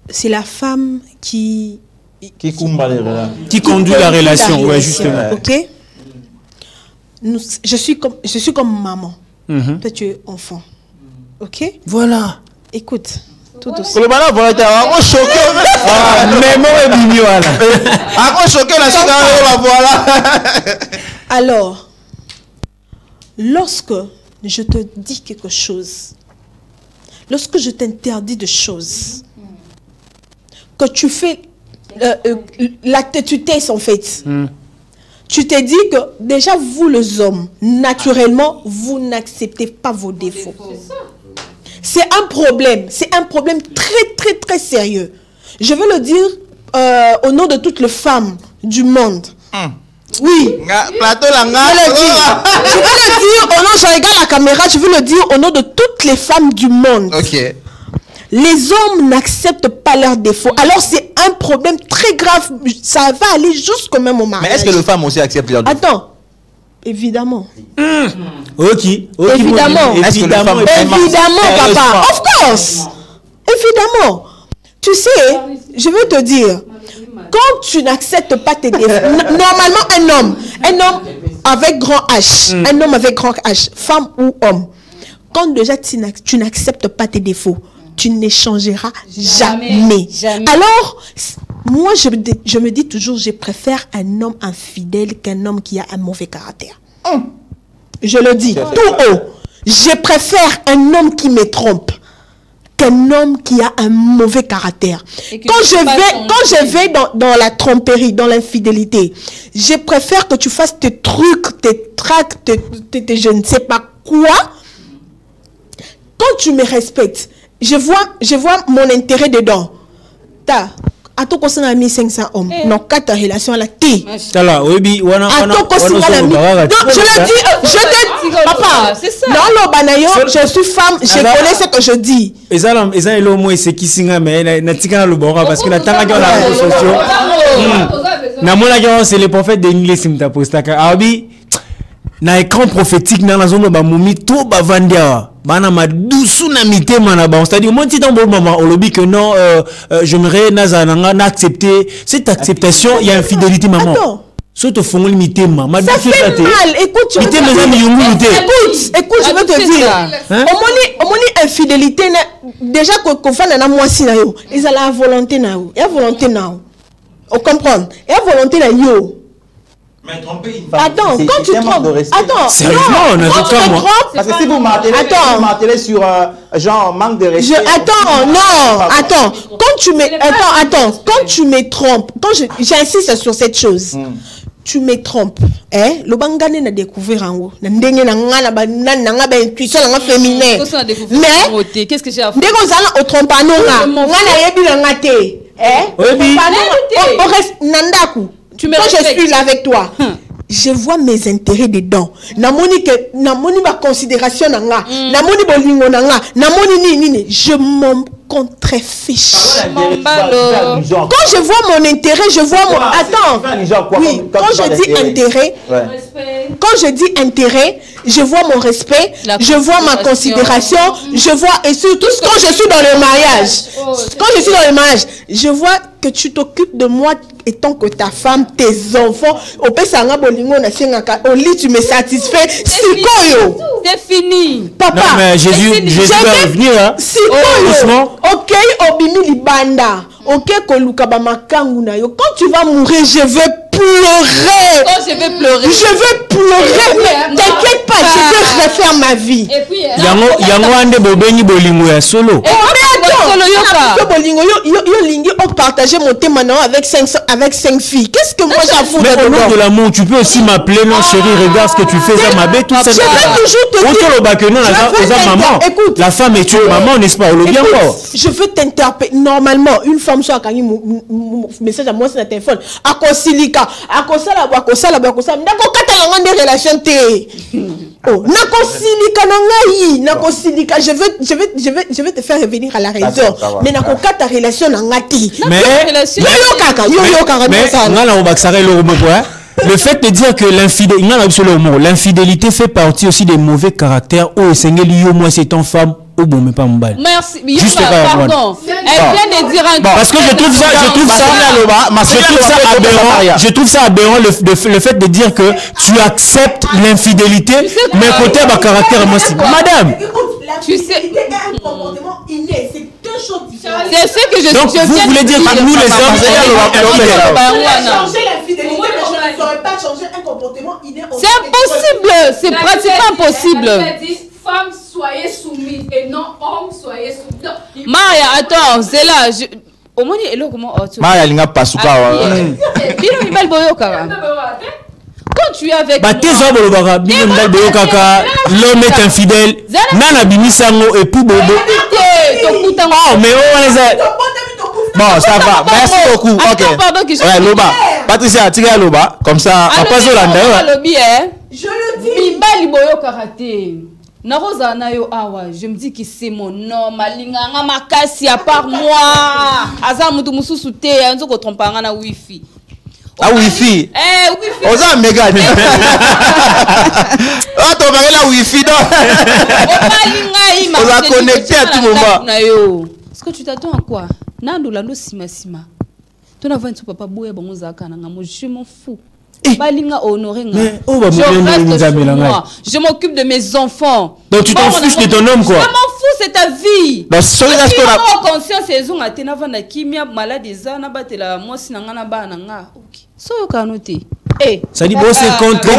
c'est la femme qui conduit la relation, ouais, justement. Ok. Je suis comme maman. Toi, tu es enfant. Ok. Voilà. Écoute. Tout aussi. Le malade va être choqué. Mais moi et Bimio là. Choqué la voilà. Alors. Lorsque je te dis quelque chose, lorsque je t'interdis de choses, que tu fais la tutesse en fait, tu te dis que déjà vous les hommes, naturellement, vous n'acceptez pas vos défauts. C'est un problème très très très sérieux. Je veux le dire au nom de toutes les femmes du monde. Oui. Plateau je veux le dire au nom, je regarde la caméra, je veux le dire au nom de toutes les femmes du monde. Ok. Les hommes n'acceptent pas leurs défauts. Alors c'est un problème très grave. Ça va aller jusqu'au même au mariage. Mais est-ce que les femmes aussi acceptent leurs défauts? Attends. Évidemment. Ok. Évidemment, papa. Of course. Évidemment. Tu sais, je veux te dire, quand tu n'acceptes pas tes défauts, normalement un homme avec grand H, un homme avec grand H, femme ou homme, quand déjà tu n'acceptes pas tes défauts, tu n'échangeras jamais. Alors, Moi, je me dis toujours, je préfère un homme infidèle qu'un homme qui a un mauvais caractère. Je le dis tout haut. Je préfère un homme qui me trompe qu'un homme qui a un mauvais caractère. Quand je vais dans la tromperie, dans l'infidélité, je préfère que tu fasses tes trucs, tes tracts, tes je ne sais pas quoi. Quand tu me respectes, je vois mon intérêt dedans. À ton conseil, on a mis 500 hommes. Non, 4 relations à la T. À ton conseil, on a mis. Non, je le dis, je te dis, papa, dans le banayo, je suis femme, je connais ce que je dis. Et ça, il au moins, c'est qui signe, mais il y a le bon parce que la tanga qui a la réseaux sociaux. C'est les prophètes de l'Église qui m'ont posté. Abi, na écran prophétique, dans la zone de Moumi, tout va vendre. Bana ma douce na mité mana ba c'est-à-dire moi si dans bon moment on lobby que non j'aimerais n'accepter cette acceptation il y a infidélité maman surtout font limiter maman ça fait mal écoute écoute je veux te dire au moni infidélité déjà qu'on fait na moi si na yo ils a la volonté na yo il y a volonté na yo on comprend il y a volonté na yo. Mais tromper une femme, attends, quand tu trompes, attends, sérieusement, on a dit moi. Parce que si vous martelez sur genre manque de respect. Attends, quand tu me trompes, quand j'insiste sur cette chose, tu me trompes, le bangane n'a découvert en haut, n'a intuition féminin. Mais qu'est-ce que j'ai à faire? Dès qu'on s'en au trompano, on quand je suis là avec toi, je vois mes intérêts dedans. Namoni ma considération nanga, namoni bolingo nanga, namoni ni, je m'en contrefiche. Quand je vois mon intérêt, je vois mon attends. Oui, quand je dis intérêt, je vois mon respect, je vois ma considération, je vois et surtout quand je suis dans le mariage. Je vois que tu t'occupes de moi étant que ta femme, tes enfants, au pesanga bolingo na sengaka, au lit tu me satisfais. Sikoyo. C'est fini. Papa. Non mais Jésus va revenir hein. Sikoyo. OK, obimi libanda. OK, koluka ba makangu na yo. Quand tu vas mourir, je vais pleurer. Oh, je vais pleurer. Mais t'inquiète pas, je vais refaire ma vie. Et puis yango ande bobeni bolingo ya solo. Yo lingi on partager mon thème maintenant avec 5 filles. Qu'est-ce que moi j'en fous de l'amour, tu peux aussi m'appeler non chérie, regarde ce que tu fais ça ma bête tout ça. Je vais toujours te dire maman. La femme est tuée maman, n'est-ce pas? Bien fort. Je veux t'interpeller normalement une femme soit quand message à moi sur le téléphone. Akosilika, akosala, ndako kata des relations té. Oh, nakosilika, je vais te faire revenir à la raison. Mais nakoka ta relation nangati. Mais le fait de dire que l'infidélité fait partie aussi des mauvais caractères. Oh, Seigneur, moi c'est ton femme. Oh bon, mais pas mon bail. Merci. Juste pardon. Elle vient de dire un parce que je trouve ça aberrant le fait de dire que tu acceptes l'infidélité, mais côté à caractère moi c'est madame. Tu sais un comportement inné, c'est deux choses différentes. C'est ce que je donc vous voulez dire que nous les hommes changer l'infidélité, mais je ne saurais pas changer un comportement inné. C'est impossible, c'est pratiquement impossible. Femme, soyez soumise et non homme, soyez soumise. Maria, attends, c'est là. Au moins, il est comment Maria, il n'y a pas souka. Quand tu es avec l'homme est infidèle. Nana bimisango et puis bobo. Oh, mais bon, ça va. Merci beaucoup. Ok. Ouais, Loba. Patricia, tire Loba. Comme ça, on passe au lendemain. Je le dis. Mibali boyo karaté. Naroza nayo awa, je me dis que c'est mon homme, alinganga makasi à part moi. Aza mutu mususu te, anzo ko trompanga na wifi. Ah wifi. Wifi. Oza méga. Ah to ba la wifi donc. On va connecter à tout moment. Est-ce que tu t'attends à quoi? Nando lando sima. Ton avant tu papa boya bango zaka na ngamo, je m'en fous. Balinga honoré. Je m'occupe de mes enfants. Donc tu t'en fiches de ton homme quoi? Je m'en fous, c'est ta vie. Donc, ce que on a conscience ils ont atteint avant la kimia maladie ça na batela moi sinanga na bana nga. OK. So yo kanoté. Eh, ça dit bon c'est contre le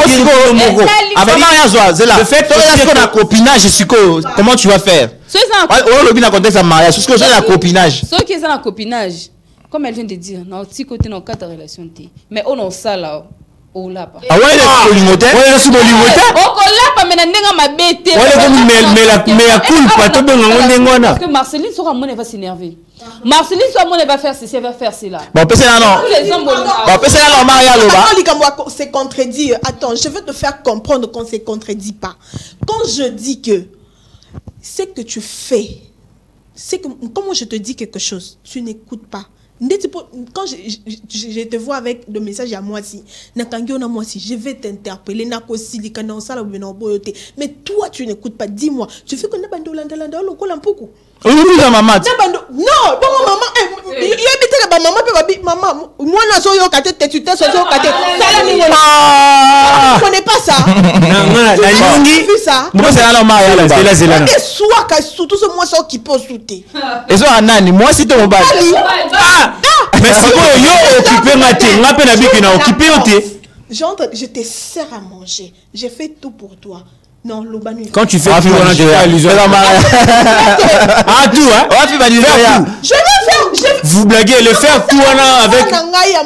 fait que a copinage je suppose comment tu vas faire? On le bien contexte mariage, ce que c'est un copinage. Ce qui est un copinage comme elle vient de dire, dans petit côté dans quatre relations mais on a ça là. Oh là pas. Ah ouais, le limotin. Ouais, le sous limotin. Oh là pas mais n'enga ma bête. Ouais, mais la cool pas tout bien on ngona. Parce que Marceline sera mon va s'énerver. Marceline soit mon va faire ceci, va faire cela. Bon, c'est là non. Bon, c'est là non Maria Loba. C'est contredire. Attends, je veux te faire comprendre qu'on se contredit pas. Quand je dis que ce que tu fais, c'est que comment je te dis quelque chose, tu n'écoutes pas. Quand je te vois avec le message à moi si, je vais t'interpeller, mais toi tu n'écoutes pas. Dis-moi, tu fais que non, non, maman, moi tu connais pas ça. Surtout ce moi ça qui peut sauter. Et ça nani, moi si ton mobile. Mais si yo occupé matin, on appelle la bique na occupé oté. Je te sers à manger. J'ai fait tout pour toi. Non, l'obanu. Quand tu fais tout, on a illusion. Ah tout hein. Je veux faire. Vous blaguez le faire tout avec.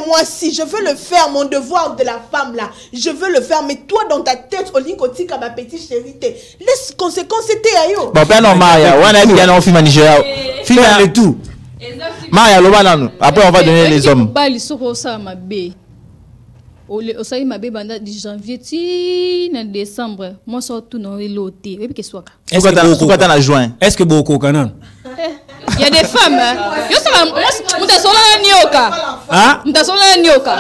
Moi si je veux le faire, mon devoir de la femme là. Je veux le faire, mais toi dans ta tête, au linkoti comme ma petite chérie, laisse conséquences c'était ayo. Bon ben non Maria, on a bien on film Nigeria. Film le tout. Maria Loba après on va donner les hommes. Bali soko ça ma bé. Au ça ma bé banda de janvier ti na décembre. Moi surtout dans l'hôtel. Et puis que soit. Est-ce que tu as juin? Est-ce que beaucoup canon? Il y a des femmes hein. Yo ça moi mutasola na nyoka. Hein? Mutasola na nyoka.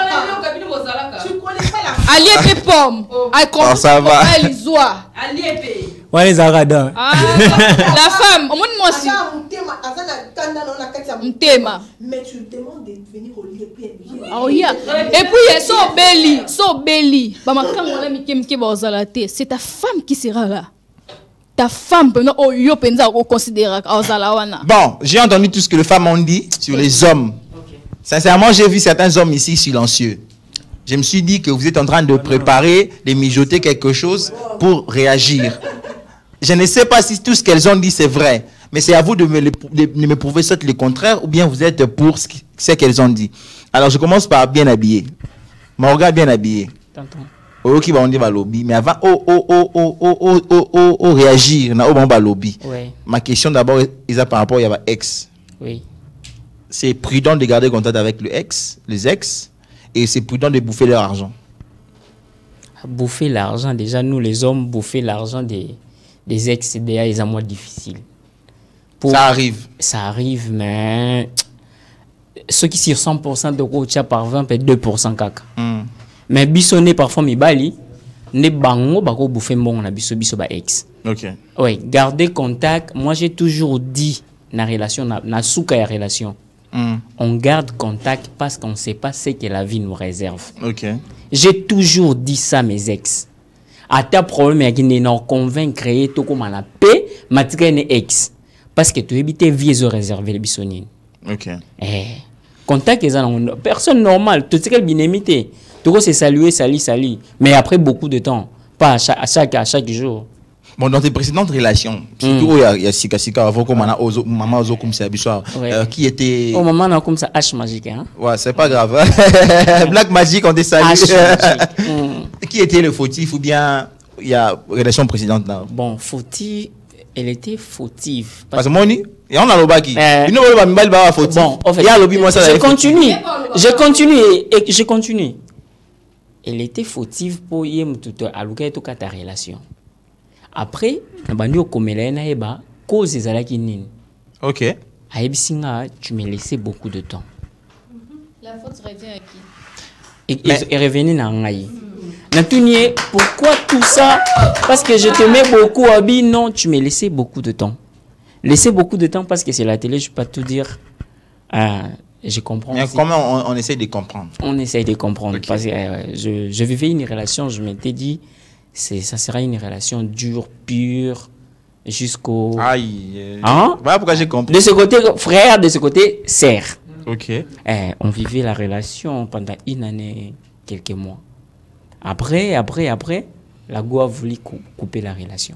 Tu connais pas la Alié pomme. Oh, ça va. Ouais les arada. La femme, au moins moi aussi. Mais tu demandes de venir au lit et puis oh yeah. Et puis so belly. Ba makanga na mikemke bazalate. C'est ta femme qui sera là. Ta femme pendant oh yo penza ko considérer azala wana. Bon, j'ai entendu tout ce que les femmes ont dit sur les hommes. Sincèrement, j'ai vu certains hommes ici silencieux. Je me suis dit que vous êtes en train de préparer, de mijoter quelque chose pour réagir. Je ne sais pas si tout ce qu'elles ont dit c'est vrai, mais c'est à vous de me prouver soit le contraire ou bien vous êtes pour ce qu'elles ont dit. Alors je commence par bien habillé. Morga bien habillé. Ok, on dit va lobby, mais avant réagir, na on va lobby. Ma question d'abord est par rapport à ex. Oui. C'est prudent de garder contact avec les ex, et c'est prudent de bouffer leur argent. Bouffer l'argent, déjà nous les hommes, bouffer l'argent des ex, c'est déjà moins difficile. Ça arrive. Ça arrive, mais ceux qui sur 100% de coach par 20 et 2% caca. Mais bisonné parfois mi bali, ne bango bako bouffer mon na biso ba ex. OK. Oui, garder contact. Moi j'ai toujours dit na relation na souka ya relation. On garde contact parce qu'on ne sait pas ce que la vie nous réserve. OK. J'ai toujours dit ça à mes ex. À ta problème, il y a une convaincre créer tout comme la paix, matin ex. Parce que tu évites vie réserver les bisonines. OK. Contact les gens, personne normal, tout ce qu'elle bien imité. Tout c'est saluer, sali. Mais après beaucoup de temps, pas à chaque jour. Bon, dans tes précédentes relations, surtout il y a Sika, avant que maman Ozo comme ça, qui était. Oh, maman a comme ça, H magique, hein? Ouais, c'est pas grave. Black Magic, on te salue. Qui était le fautif ou bien il y a relation précédente là? Bon, fautif, elle était fautive. Parce que moi, il y a un lobaki. Il ne va pas fautif. Bon, en fait, je continue. Elle était fautive pour yem tout à l'ouïe tout ta relation. Après, nabandi komela na eba cause ezalaki nini. OK. Ayebisinga, tu me laissais beaucoup de temps. La faute revient à qui? Et revenir na ngai. Natunier, pourquoi tout ça? Parce que je t'aimais beaucoup, Abi. Non, tu me laissais beaucoup de temps. Laisser beaucoup de temps parce que c'est la télé, je peux pas tout dire. Je comprends. Mais comment on essaie de comprendre? On essaie de comprendre. Okay. Parce que je vivais une relation, je m'étais dit, ça sera une relation dure, pure, jusqu'au... Aïe. Hein? Voilà pourquoi j'ai compris. De ce côté, frère, de ce côté, sœur. Ok. On vivait la relation pendant 1 année, quelques mois. Après, la Go a voulu couper la relation.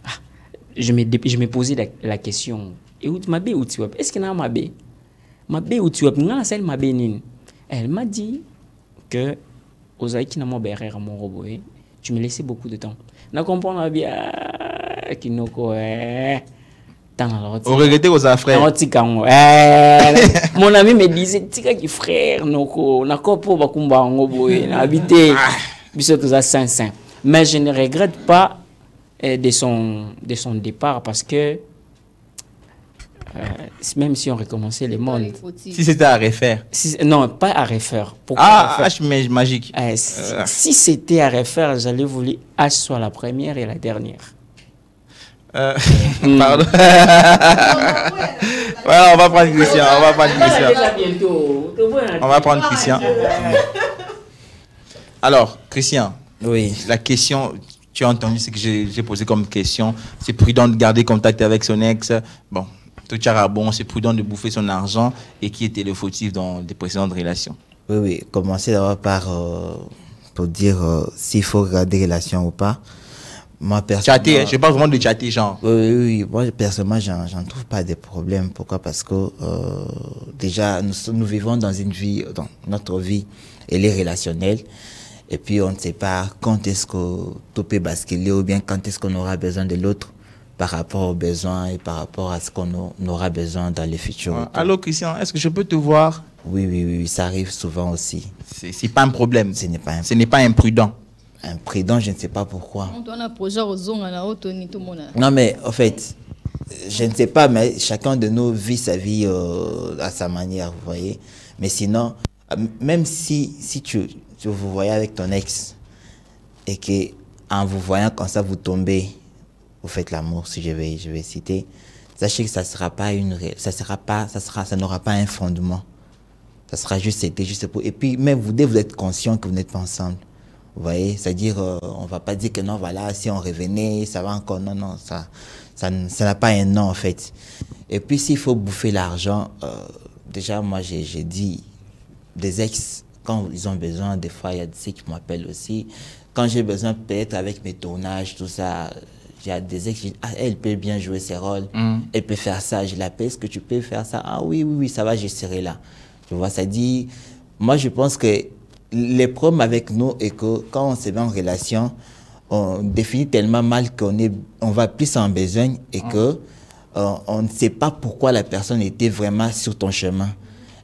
Ah, je me posais la question. Et où tu m'as où tu est-ce qu'il y a ma bé? Ma bé où tu es? Elle m'a dit que aux Aïki n'a mon robot, tu me laissais beaucoup de temps. Je comprends bien qu'il nous on regrettait aux frères. Mon ami me disait tika qui frère noko nako po bakumba ngoboye na habité biso tous à Saint-Saint. Mais je ne regrette pas de son départ parce que même si on recommençait le monde, si c'était à refaire. Non, pas à refaire. Pourquoi magique. Si c'était à refaire, j'allais vouloir H soit la première et la dernière. Pardon. Voilà, on va prendre Christian. On va prendre Christian. Alors, Christian. Oui. La question, tu as entendu ce que j'ai posé comme question. C'est prudent de garder contact avec son ex. Bon, tout bon, c'est prudent de bouffer son argent. Et qui était le fautif dans des précédentes relations? Oui. Commencer d'abord par pour dire s'il faut garder relation ou pas. Moi, chatter, je parle vraiment de chatter, genre. Oui. Moi, personnellement, j'en trouve pas de problème. Pourquoi? Parce que déjà, nous vivons dans une vie, dans notre vie, elle est relationnelle. Et puis, on ne sait pas quand est-ce que tout peut basculer ou bien quand est-ce qu'on aura besoin de l'autre par rapport aux besoins et par rapport à ce qu'on aura besoin dans le futur. Allô, Christian, est-ce que je peux te voir? Oui, ça arrive souvent aussi. C'est pas un problème. Ce n'est pas imprudent. Imprudent, je ne sais pas pourquoi. Non, mais en fait, je ne sais pas, mais chacun de nous vit sa vie à sa manière, vous voyez. Mais sinon, même si tu vous voyez avec ton ex et que en vous voyant comme ça, vous tombez, vous faites l'amour, si je vais citer, sachez que ça n'aura pas un fondement. Ça sera juste pour. Et puis même vous êtes conscient que vous n'êtes pas ensemble. Vous voyez, c'est-à-dire, on ne va pas dire que non, voilà, si on revenait, ça va encore. Non, ça n'a pas un nom, en fait. Et puis, s'il faut bouffer l'argent, déjà, moi, j'ai dit, des ex, quand ils ont besoin, des fois, il y a ceux qui m'appellent aussi. Quand j'ai besoin, peut-être avec mes tournages, tout ça, il y a des ex qui disent, elle peut bien jouer ses rôles, elle peut faire ça. Je l'appelle, est-ce que tu peux faire ça? Ah oui, ça va, je serai là. Tu vois, ça dit, moi, je pense que le problème avec nous est que quand on se met en relation, on définit tellement mal on va plus en besoin et que on ne sait pas pourquoi la personne était vraiment sur ton chemin.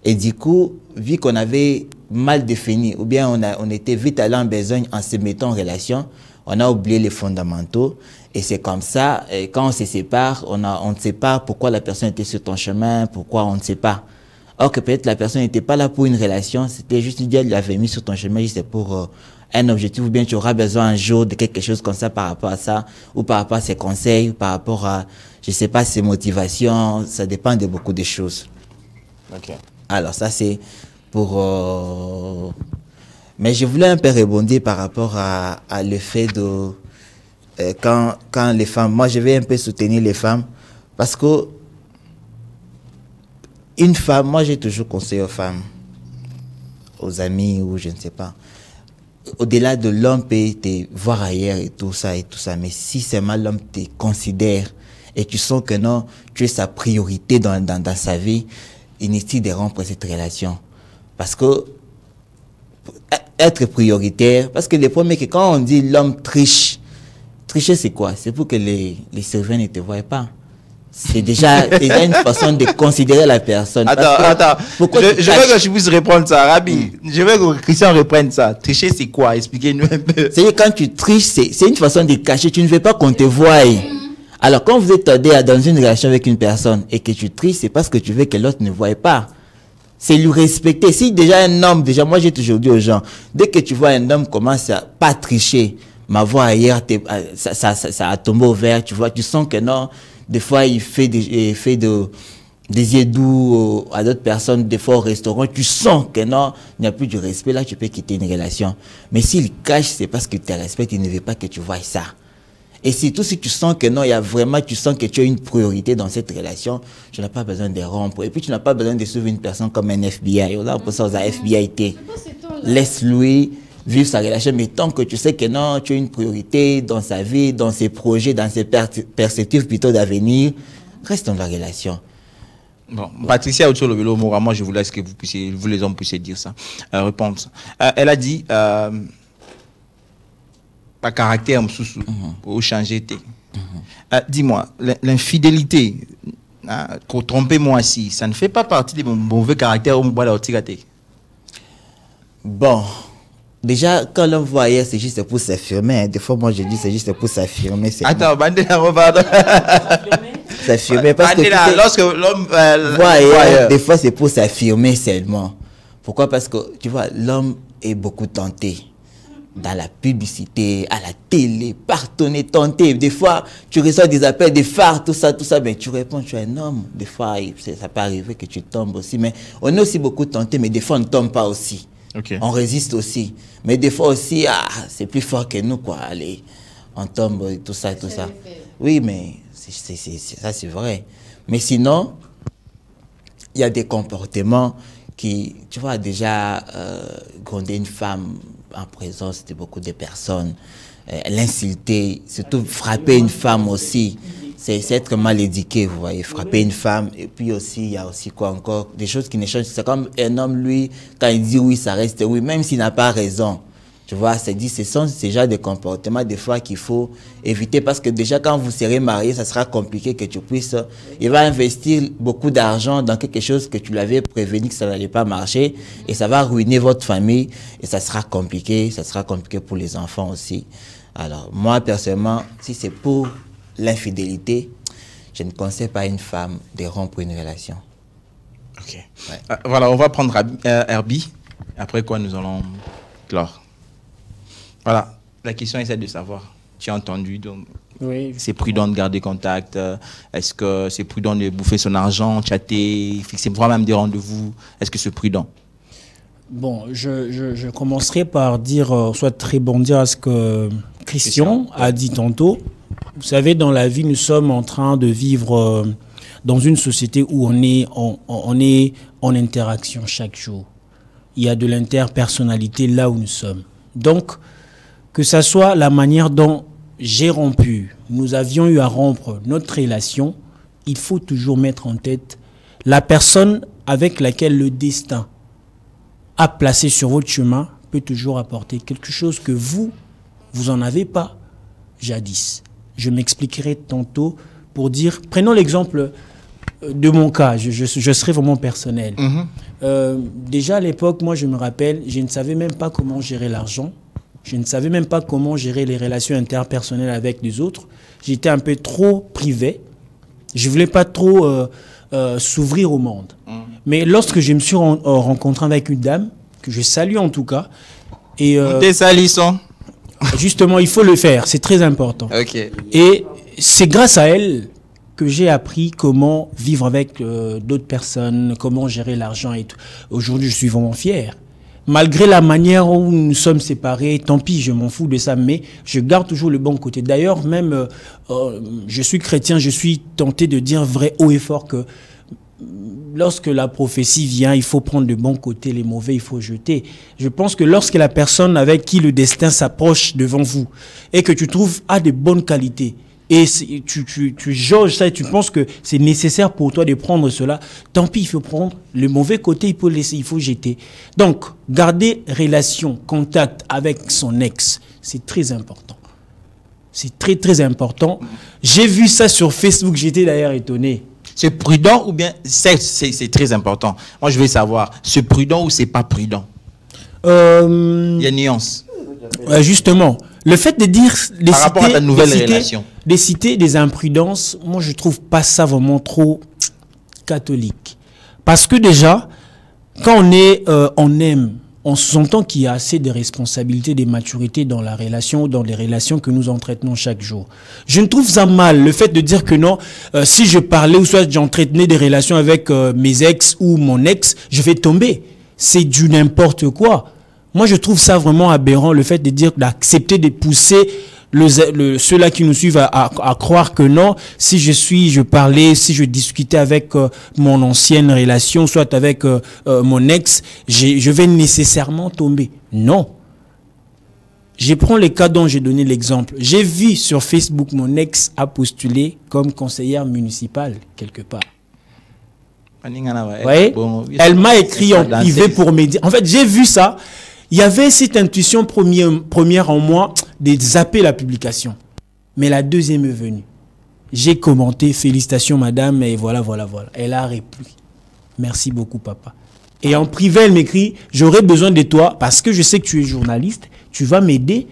Et du coup, vu qu'on avait mal défini, ou bien on était vite allé en besoin en se mettant en relation, on a oublié les fondamentaux. Et c'est comme ça, et quand on se sépare, on ne sait pas pourquoi la personne était sur ton chemin, pourquoi on ne sait pas. Or que peut-être la personne n'était pas là pour une relation, c'était juste Dieu l'avait mis sur ton chemin, juste pour un objectif, ou bien tu auras besoin un jour de quelque chose comme ça par rapport à ça, ou par rapport à ses conseils, ou par rapport à, je sais pas, ses motivations, ça dépend de beaucoup de choses. Ok. Alors ça c'est pour... Mais je voulais un peu rebondir par rapport à le fait de... quand les femmes... Moi je vais un peu soutenir les femmes, parce que une femme, moi j'ai toujours conseillé aux femmes, aux amis ou je ne sais pas, au-delà de l'homme peut te voir ailleurs et tout ça, mais si seulement l'homme te considère et tu sens que non, tu es sa priorité dans sa vie, inutile de rompre cette relation. Parce que être prioritaire, parce que le problème est que quand on dit l'homme triche, tricher c'est quoi? C'est pour que les servants ne te voient pas. C'est déjà une façon de considérer la personne. Attends. Je veux que je puisse répondre ça, Rabi. Je veux que Christian reprenne ça. Tricher, c'est quoi? Expliquez-nous un peu. C'est quand tu triches, c'est une façon de cacher. Tu ne veux pas qu'on te voie. Alors, quand vous êtes dans une relation avec une personne et que tu triches, c'est parce que tu veux que l'autre ne voie pas. C'est lui respecter. Si déjà un homme, moi j'ai toujours dit aux gens, dès que tu vois un homme commence à pas tricher, ma voix ailleurs, ça a tombé au vert, tu vois, tu sens que non. Des fois, il fait des yeux doux à d'autres personnes, des fois au restaurant. Tu sens que non, il n'y a plus de respect. Là, tu peux quitter une relation. Mais s'il cache, c'est parce qu'il te respecte, il ne veut pas que tu vois ça. Et surtout, si tu sens que non, il y a vraiment, tu sens que tu as une priorité dans cette relation, tu n'as pas besoin de rompre. Et puis, tu n'as pas besoin de suivre une personne comme un FBI. Là, pour ça, FBI, laisse-lui vivre sa relation. Mais tant que tu sais que non, tu as une priorité dans sa vie, dans ses projets, dans ses perspectives plutôt d'avenir, reste dans la relation. Bon, Patricia Otsolobelo Mora, moi je vous laisse que vous les hommes puissiez dire ça. Répondre. Elle a dit pas caractère pour changer. Dis-moi, l'infidélité, trompez-moi si, ça ne fait pas partie de mon mauvais caractère au Bon, déjà quand l'homme voit ailleurs, c'est juste pour s'affirmer. Des fois, moi je dis c'est juste pour s'affirmer. Attends, s'affirmer parce que lorsque l'homme voit ailleurs, des fois c'est pour s'affirmer seulement. Pourquoi? Parce que tu vois, l'homme est beaucoup tenté. Dans la publicité, à la télé, partout on est tenté. Des fois, tu reçois des appels, des phares, tout ça, mais tu réponds, tu es un homme. Des fois, ça peut arriver que tu tombes aussi. Mais on est aussi beaucoup tenté, mais des fois, on ne tombe pas aussi. Okay. On résiste aussi. Mais des fois aussi, c'est plus fort que nous, quoi. Allez, on tombe, tout ça. Oui, mais ça, c'est vrai. Mais sinon, il y a des comportements qui, tu vois, déjà, gronder une femme en présence de beaucoup de personnes, l'insulter, surtout frapper une femme aussi, c'est être mal éduqué, vous voyez, frapper une femme. Et puis aussi, il y a aussi quoi encore, des choses qui ne changent. C'est comme un homme, lui, quand il dit oui, ça reste oui, même s'il n'a pas raison. Tu vois, c'est dit, ce sont ces genres de comportements des fois qu'il faut éviter parce que déjà quand vous serez marié, ça sera compliqué que tu puisses. Il va investir beaucoup d'argent dans quelque chose que tu l'avais prévenu que ça n'allait pas marcher et ça va ruiner votre famille et ça sera compliqué pour les enfants aussi. Alors, moi personnellement, si c'est pour l'infidélité, je ne conseille pas à une femme de rompre une relation. Ok. Ouais. Voilà, on va prendre Herbie. Après quoi, nous allons clore. Voilà, la question est celle de savoir. Tu as entendu, donc oui. C'est prudent de garder contact. Est-ce que c'est prudent de bouffer son argent, chatter, fixer même des rendez-vous? Est-ce que c'est prudent? Bon, je commencerai par dire, soit rebondir à ce que Christian a dit tantôt. Vous savez, dans la vie, nous sommes en train de vivre dans une société où on est en interaction chaque jour. Il y a de l'interpersonnalité là où nous sommes. Donc, que ce soit la manière dont j'ai rompu, nous avions eu à rompre notre relation, il faut toujours mettre en tête la personne avec laquelle le destin a placé sur votre chemin peut toujours apporter quelque chose que vous n'en avez pas jadis. Je m'expliquerai tantôt pour dire, prenons l'exemple de mon cas, je serai vraiment personnel. Déjà à l'époque, moi je me rappelle, je ne savais même pas comment gérer l'argent. Je ne savais même pas comment gérer les relations interpersonnelles avec les autres. J'étais un peu trop privé. Je ne voulais pas trop s'ouvrir au monde. Mais lorsque je me suis rencontré avec une dame, que je salue en tout cas, et des salissons. Justement, il faut le faire, c'est très important. Okay. Et c'est grâce à elle que j'ai appris comment vivre avec d'autres personnes, comment gérer l'argent et tout. Aujourd'hui, je suis vraiment fier. Malgré la manière où nous sommes séparés, tant pis, je m'en fous de ça, mais je garde toujours le bon côté. D'ailleurs, même, je suis chrétien, je suis tenté de dire vrai haut et fort que lorsque la prophétie vient, il faut prendre le bon côté, les mauvais, il faut jeter. Je pense que lorsque la personne avec qui le destin s'approche devant vous et que tu trouves a de bonnes qualités, et tu jauges ça et tu penses que c'est nécessaire pour toi de prendre cela, tant pis, il faut prendre le mauvais côté, il faut laisser, il faut jeter. Donc, garder relation, contact avec son ex, c'est très important. C'est très, très important. J'ai vu ça sur Facebook, j'étais d'ailleurs étonné. C'est prudent ou bien c'est très important? Moi, je veux savoir, c'est prudent ou c'est pas prudent? Il y a une nuance. Justement, le fait de dire par rapport à ta nouvelle relation, de citer des imprudences, moi je trouve pas ça vraiment trop catholique. Parce que déjà, quand on aime, on s'entend qu'il y a assez de responsabilités, de maturité dans la relation, dans les relations que nous entretenons chaque jour. Je ne trouve ça mal, le fait de dire que non, si je parlais ou soit j'entretenais des relations avec mes ex ou mon ex, je vais tomber. C'est du n'importe quoi. Moi, je trouve ça vraiment aberrant, le fait de dire, d'accepter de pousser ceux-là qui nous suivent à croire que non, si je parlais, si je discutais avec mon ancienne relation, soit avec mon ex, je vais nécessairement tomber. Non. Je prends les cas dont j'ai donné l'exemple. J'ai vu sur Facebook mon ex a postulé comme conseillère municipale quelque part. Vous voyez? Elle m'a écrit en privé pour me dire. En fait, j'ai vu ça. Il y avait cette intuition première en moi de zapper la publication. Mais la deuxième est venue. J'ai commenté, félicitations madame, et voilà. Elle a répliqué. Merci beaucoup papa. Et en privé, elle m'écrit, j'aurais besoin de toi parce que je sais que tu es journaliste, tu vas m'aider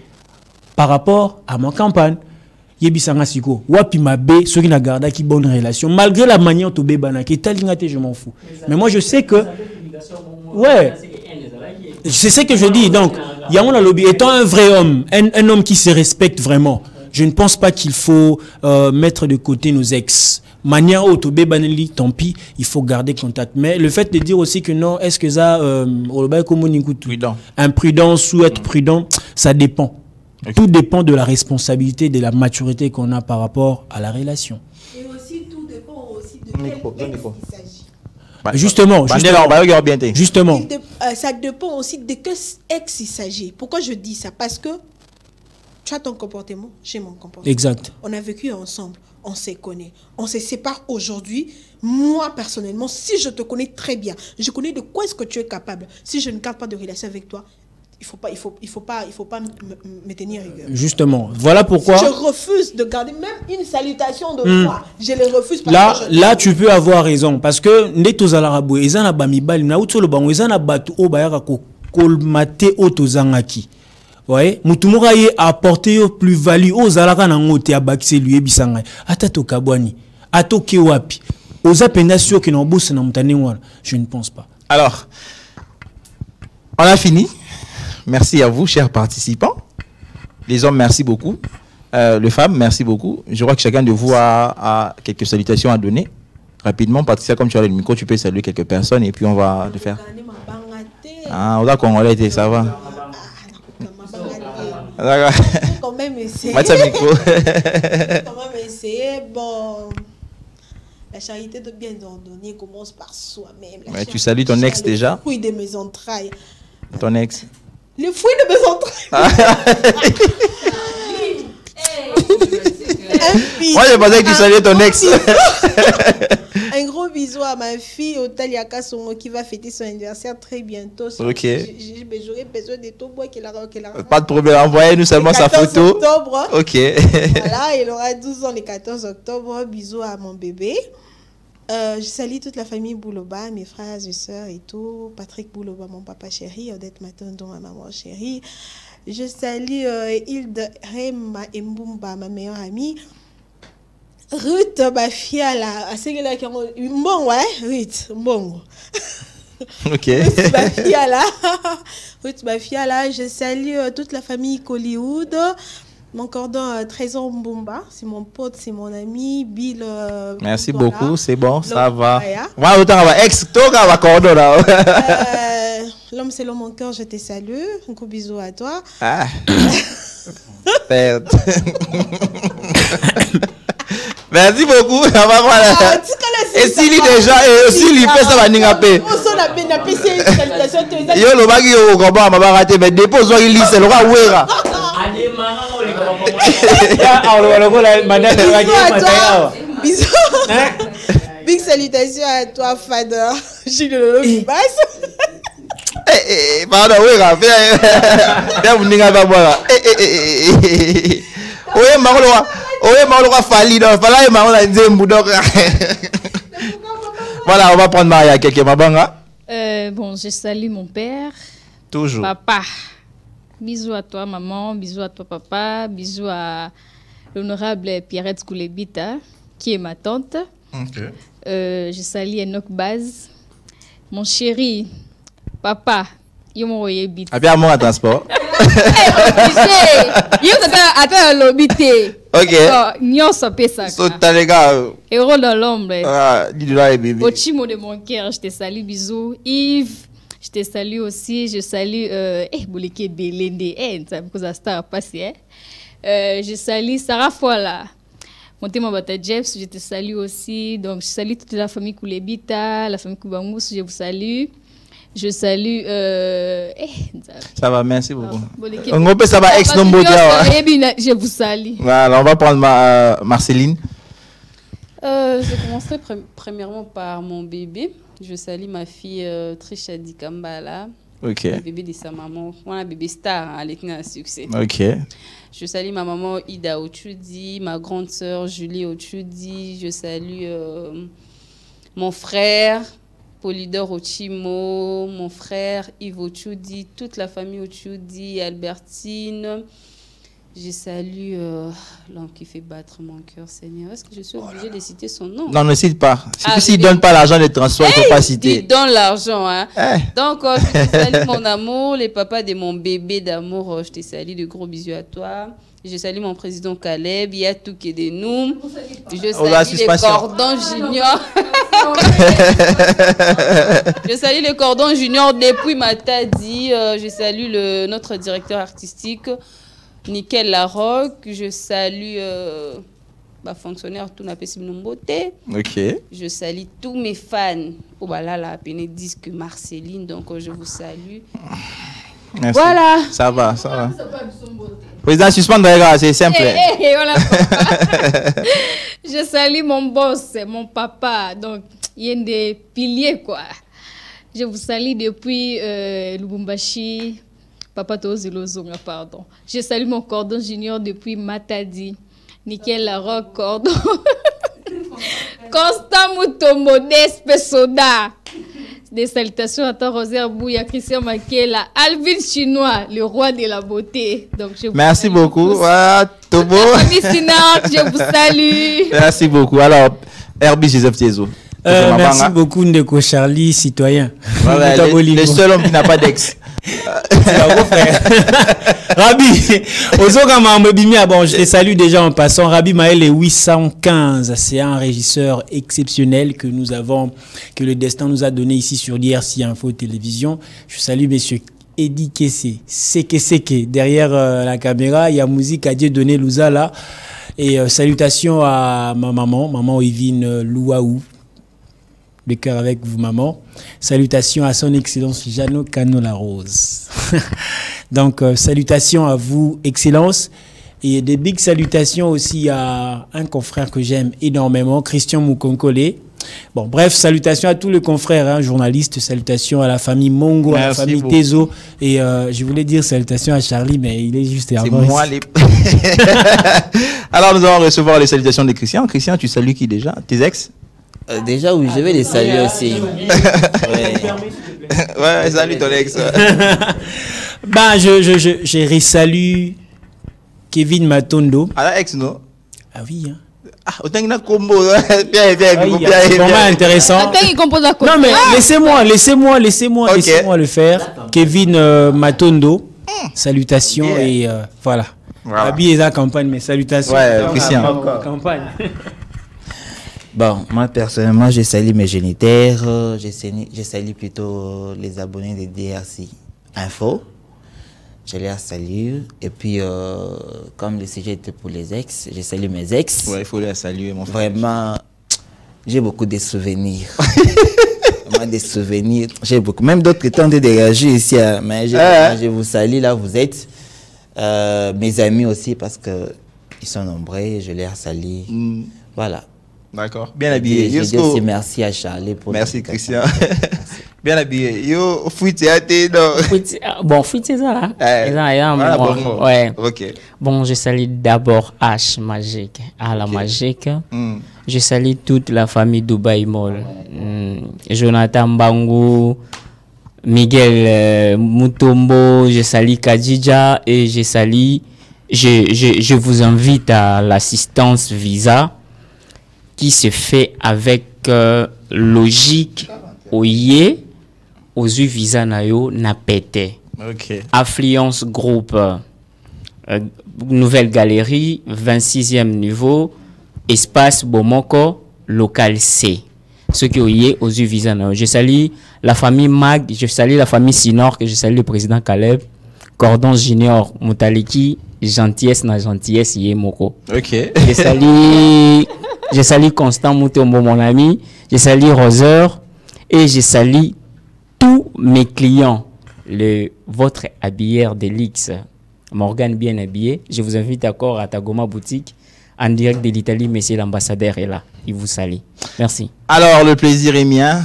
par rapport à ma campagne. Yebisanga siko, wapi mabe, ceux qui n'a gardé qui bonne relation, malgré la manière dont tu banaki, je m'en fous. Mais moi je sais que, ouais, c'est ce que je dis. Donc, Yamon Lobby étant un vrai homme, un homme qui se respecte vraiment, je ne pense pas qu'il faut mettre de côté nos ex. Manière autobé baneli, tant pis, il faut garder contact. Mais le fait de dire aussi que non, est-ce que ça, imprudence ou être prudent, ça dépend. Okay. Tout dépend de la responsabilité, de la maturité qu'on a par rapport à la relation. Et aussi, tout dépend aussi de quel ex il s'agit. Justement, ça dépend aussi de quel ex il s'agit. Pourquoi je dis ça? Parce que tu as ton comportement, j'ai mon comportement. Exact. On a vécu ensemble, on se connaît. On se sépare aujourd'hui. Moi, personnellement, si je te connais très bien, je connais de quoi est-ce que tu es capable. Si je ne garde pas de relation avec toi, il faut pas me tenir rigueur. Justement, voilà pourquoi. Je refuse de garder même une salutation de moi. Je les refuse. Là, tu peux avoir raison. Parce que, netos alarabo, ezana bamibali, na utolo bango, ezana batu o bayaka ko kolmate otozangaki. Ouais, mutumura ye apporter plus-value aux alaka na ngote abakise lui ebisanga. Ata to kabwani, ato kewapi. Aux appénations qui n'ont bossé dans wana, je ne pense pas. Alors, on a fini. Merci à vous, chers participants. Les hommes, merci beaucoup. Les femmes, merci beaucoup. Je crois que chacun de vous a quelques salutations à donner. Rapidement, Patricia, comme tu as le micro, tu peux saluer quelques personnes et puis on va le faire. Ah, on a congolais, ça va. D'accord. Quand même essayer. Quand même essayer. Bon, la charité de bien ordonner commence par soi-même. Ouais, tu salues ton ex déjà? Le fruit de mes entrailles. Ton ex? Le fruit de mes entrailles. Moi, je pensais que tu saluais ton ex. Un gros bisou à ma fille Otalia Kasongo qui va fêter son anniversaire très bientôt. Ok. J'aurais besoin de tout bois qu'elle a. Pas de problème, envoyez-nous seulement sa photo. Octobre. Ok. Voilà, il aura 12 ans le 14 octobre. Bisous à mon bébé. Je salue toute la famille Bouloba, mes frères et sœurs et tout. Patrick Bouloba, mon papa chéri. Odette Matondo, ma maman chérie. Je salue Hilde Rema Mbumba, ma meilleure amie. Ruth, ma fille, là. Bon, ouais, Ruth, bon. Ok. Ruth, ma fille, là. Ruth, ma fille, là. Je salue toute la famille Hollywood. Mon cordon Trésor Mbumba, c'est mon pote, c'est mon ami. Bill. Merci beaucoup, c'est bon, ça va. Voilà. L'homme, c'est l'homme, mon cœur, je te salue. Un gros bisou à toi. Ah. Merci beaucoup. Et s'il est déjà, et aussi il fait ça va n'ingapé. Yo le bagi au combat m'a raté mais dépose il lit c'est le roi ouera. Bisous. Big salutations à toi Fada. Gilles Lolo Bibas. Pardon, ouera. Viens vous n'ingapé voilà. Oye Marloa. Oye Marloa Fali donc voilà Marloa Nzembu donc. Voilà, on va prendre Maria quelqu'un mabanga. Bon, je salue mon père. Toujours. Papa. Bisous à toi, maman. Bisous à toi, papa. Bisous à l'honorable Pierrette Koulebita, qui est ma tante. Okay. Je salue Enoch Baz. Mon chéri, papa. Yo mo yebite. Ah bien, moi, transport. Yo attends l'obité. Ok. Nyon sopé ça. Sauta les gars. Héros dans l'ombre. Ah, dis-le là, bébé. Au chimo de mon cœur, je te salue, bisous. Yves, je te salue aussi. Je salue Bouleke Belende. Ça me cause à star passé. Je salue Sarah Foala. Montema Bata Jeff, je te salue aussi. Donc, je salue toute la famille Koulebita, la famille Koubamous, je vous salue. Je salue. Ça va, merci beaucoup. On peut ça va ex nombre je vous salue. Voilà, on va prendre Marceline. Je commencerai premièrement par mon bébé. Je salue ma fille Trisha Dikambala. Ok. Le bébé de sa maman. Moi, un bébé star, elle est un succès. Ok. Je salue ma maman Ida Ochudi, ma grande sœur Julie Ochudi. Je salue mon frère Polydor Ochimo, mon frère Yves Ochudi, toute la famille Ochudi, Albertine. Je salue l'homme qui fait battre mon cœur, Seigneur. Est-ce que je suis obligée de citer son nom? Non, ne cite pas. S'il ne donne pas l'argent de transport, il ne faut pas citer. Il donne l'argent. Hein. Donc, je te salue mon amour, les papas de mon bébé d'amour. Je te salue, de gros bisous à toi. Je salue mon président Caleb, il y a tout qui est de nous. Je salue les cordons juniors. Je salue les cordons juniors depuis Matadi. Je salue notre directeur artistique. Nickel Larocque, je salue fonctionnaire tout n'a pas si beauté. Ok. Je salue tous mes fans. Oh bah là la peine disque Marceline, donc je vous salue. Merci. Voilà. Ça va, ça va. Président, suspendre c'est simple. Voilà. Je salue mon boss, mon papa, donc il y a des piliers quoi. Je vous salue depuis Lubumbashi. Papa Tozilozonga, pardon. Je salue mon cordon junior depuis Matadi. Nickel Larocque, cordon. Constant Mutombo, Despesoda. Des salutations à Rosaire Bouya, Christian Makela, Alvin Chinois, le roi de la beauté. Donc, merci beaucoup. Tobo. Je vous salue. Merci beaucoup. Alors, Herbie Joseph Tiezo. Merci beaucoup, Ndeko Charlie, citoyen. Voilà, le seul homme qui n'a pas d'ex. Rabi, je te salue déjà en passant. Rabi Maël est 815. C'est un régisseur exceptionnel que nous avons, que le destin nous a donné ici sur l'IRC Info Télévision. Je salue monsieur Eddie Kessé, Seke, derrière la caméra. Il y a musique à Dieu donné Louzala. Et salutations à ma maman Yvine Louaou. Le cœur avec vous, maman. Salutations à son excellence Jeannot Canola Rose. Donc, salutations à vous, excellence. Et des big salutations aussi à un confrère que j'aime énormément, Christian Moukonkole. Bon, bref, salutations à tous les confrères, journalistes. Salutations à la famille Mongo, merci à la famille beaucoup. Tezo. Et je voulais dire salutations à Charlie, mais il est juste c'est moi les... Alors, nous allons recevoir les salutations de Christian. Christian, tu salues qui déjà? Tes ex? Déjà, oui, je vais les saluer aussi. Ouais, salut ton ex. Je resalue Kevin Matondo. Ah, la ex, non? Ah oui, hein. Ah, autant qu'il y a un combo. C'est vraiment intéressant. Non, mais laissez-moi le faire. Kevin Matondo, salutations et voilà. Abi est la campagne, mais salutations. Ouais, Christian. Campagne. Bon, moi personnellement, je salue mes géniteurs, je salue plutôt les abonnés de DRC Info. Je les salue. Et puis, comme le sujet était pour les ex, je salue mes ex. Ouais, il faut les saluer, mon frère. Vraiment, j'ai beaucoup de souvenirs. Vraiment des souvenirs. J'ai beaucoup. Même d'autres qui tentent de réagir ici, mais je vous salue, là, vous êtes. Mes amis aussi, parce qu'ils sont nombreux, je les salue. Voilà. D'accord. Bien habillé. Je dis aussi merci à Charlie pour merci Christian. Bien habillé. Yo, fouité à tes bon, fouité ça. Ouais. Ok. Bon, je salue d'abord H Magique, à la Magique. Je salue toute la famille Dubaï Mall. Jonathan Bango, Miguel Mutombo, je salue Kadija et je vous invite à l'assistance Visa qui se fait avec logique oye aux visa nayo na pété. Ok. Affluence groupe nouvelle galerie 26e niveau espace Bomoko local C. Ceux qui oye aux visa nayo. Je salue la famille Mag, je salue la famille Sinor, que je salue le président Caleb, Cordon Junior Moutaliki, gentillesse na gentillesse yemoko. Ok. Je salue Constant Moutombo, mon ami. Je salue Roseur. Et je salue tous mes clients. Votre habilleur d'Elix, Morgane bien habillé. Je vous invite encore à Tagoma Boutique. En direct de l'Italie, monsieur l'ambassadeur est là. Il vous salue. Merci. Alors, le plaisir est mien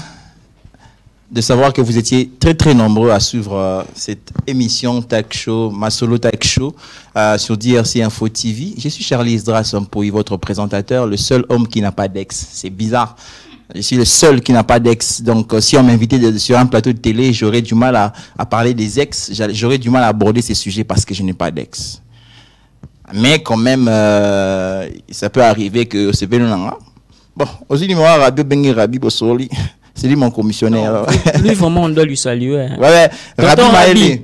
de savoir que vous étiez très très nombreux à suivre cette émission Talk Show, Masolo Talk Show sur DRC Info TV. Je suis Charlie Esdras Sampoy, votre présentateur, le seul homme qui n'a pas d'ex. C'est bizarre. Je suis le seul qui n'a pas d'ex. Donc, si on m'invitait sur un plateau de télé, j'aurais du mal à parler des ex. J'aurais du mal à aborder ces sujets parce que je n'ai pas d'ex. Mais quand même, ça peut arriver que c'est bien. Bon, aussi, il m'a Rabi Bengi Rabi Bossoli. C'est lui mon commissionnaire. Non, lui, vraiment, on doit lui saluer. Hein. Ouais, Rabi Maëli.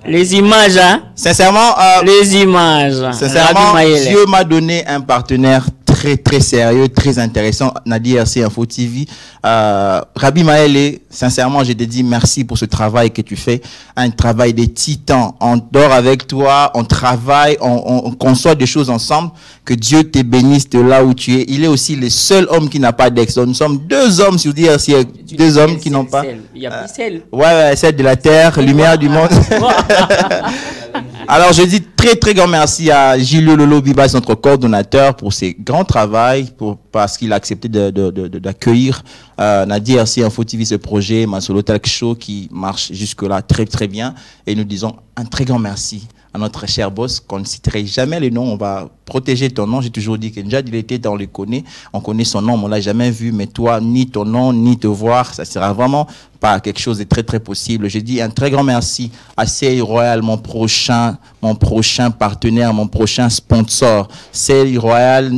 Les images, hein? Sincèrement, les images. Sincèrement, Dieu m'a donné un partenaire très très sérieux, très intéressant, Nadir RC Info TV. Rabi Maëlle, sincèrement, je te dis merci pour ce travail que tu fais, un travail des titans. On dort avec toi, on travaille, on conçoit des choses ensemble. Que Dieu te bénisse de là où tu es. Il est aussi le seul homme qui n'a pas d'ex. Nous sommes deux hommes sur DRC, deux hommes qui n'ont pas. Il y a plus celle. Ouais, celle de la terre, lumière du monde. Alors, je dis très, très grand merci à Gilles Lolo Bibas, notre coordonnateur, pour ses grands travail, parce qu'il a accepté d'accueillir Nadir RC Info TV, ce projet, Masolo Talk Show, qui marche jusque-là très, très bien. Et nous disons un très grand merci à notre cher boss, qu'on ne citerait jamais les noms, on va protéger ton nom. J'ai toujours dit que Njad, il était, on le connaît, on connaît son nom, on l'a jamais vu, mais toi, ni ton nom, ni te voir, ça sera vraiment pas quelque chose de très très possible. J'ai dit un très grand merci à Sey Royal, mon prochain partenaire, mon prochain sponsor. Sey Royal,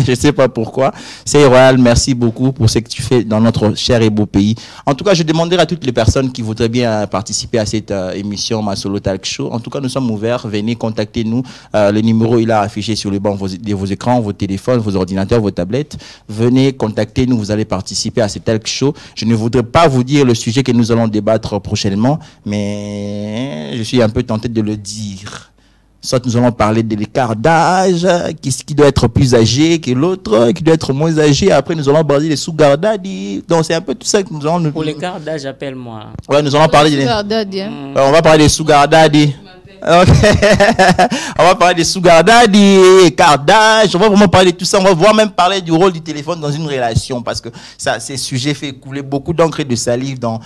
je sais pas pourquoi. Sey Royal, merci beaucoup pour ce que tu fais dans notre cher et beau pays. En tout cas, je demanderai à toutes les personnes qui voudraient bien participer à cette émission Masolo Talk Show. En tout cas, nous sommes ouverts. Venez, contactez-nous. Le numéro, il est affiché sur le banc de vos écrans, vos téléphones, vos ordinateurs, vos tablettes. Venez, contactez-nous. Vous allez participer à ce talk show. Je ne voudrais pas vous dire le sujet que nous allons débattre prochainement, mais je suis un peu tenté de le dire. Soit nous allons parler de l'écart d'âge, qui doit être plus âgé que l'autre, qui doit être moins âgé. Après, nous allons parler des sugar daddy. Donc, c'est un peu tout ça que nous allons... Pour l'écart d'âge, appelle-moi. Ouais, nous allons parler des... Sugar daddy, hein. On va parler des sugar daddy. Okay. On va parler des sugar daddy, écart d'âge, on va vraiment parler de tout ça. On va voir même parler du rôle du téléphone dans une relation, parce que ça, ces sujets fait couler beaucoup d'encre et de salive dans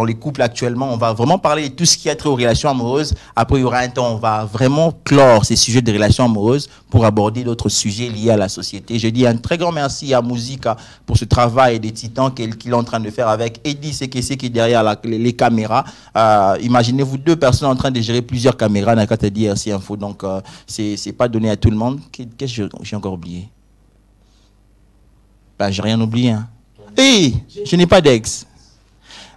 les couples actuellement. On va vraiment parler de tout ce qui a trait aux relations amoureuses. Après, il y aura un temps, on va vraiment clore ces sujets de relations amoureuses pour aborder d'autres sujets liés à la société. Je dis un très grand merci à Musica pour ce travail des titans qu'il est en train de faire avec Eddie Sekese qui est derrière les caméras. Imaginez-vous deux personnes en train de gérer plusieurs caméras. N'a qu'à te dire RC Info, donc c'est pas donné à tout le monde. Qu'est-ce que j'ai encore oublié? Ben, j'ai rien oublié. Hein. Hey, je n'ai pas d'ex.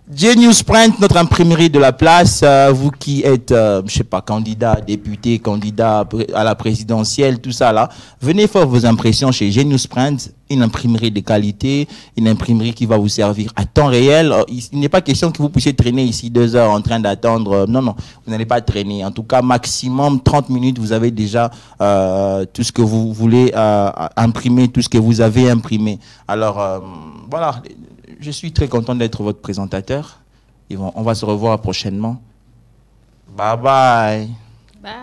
J-Newsprint, notre imprimerie de la place, vous qui êtes, je sais pas, candidat, député, candidat à la présidentielle, tout ça là, venez faire vos impressions chez J-Newsprint, une imprimerie de qualité, une imprimerie qui va vous servir à temps réel. Il n'est pas question que vous puissiez traîner ici 2 heures en train d'attendre. Non, vous n'allez pas traîner. En tout cas, maximum 30 minutes, vous avez déjà tout ce que vous voulez imprimer, tout ce que vous avez imprimé. Alors, voilà. Je suis très content d'être votre présentateur. On va se revoir prochainement. Bye bye. Bye.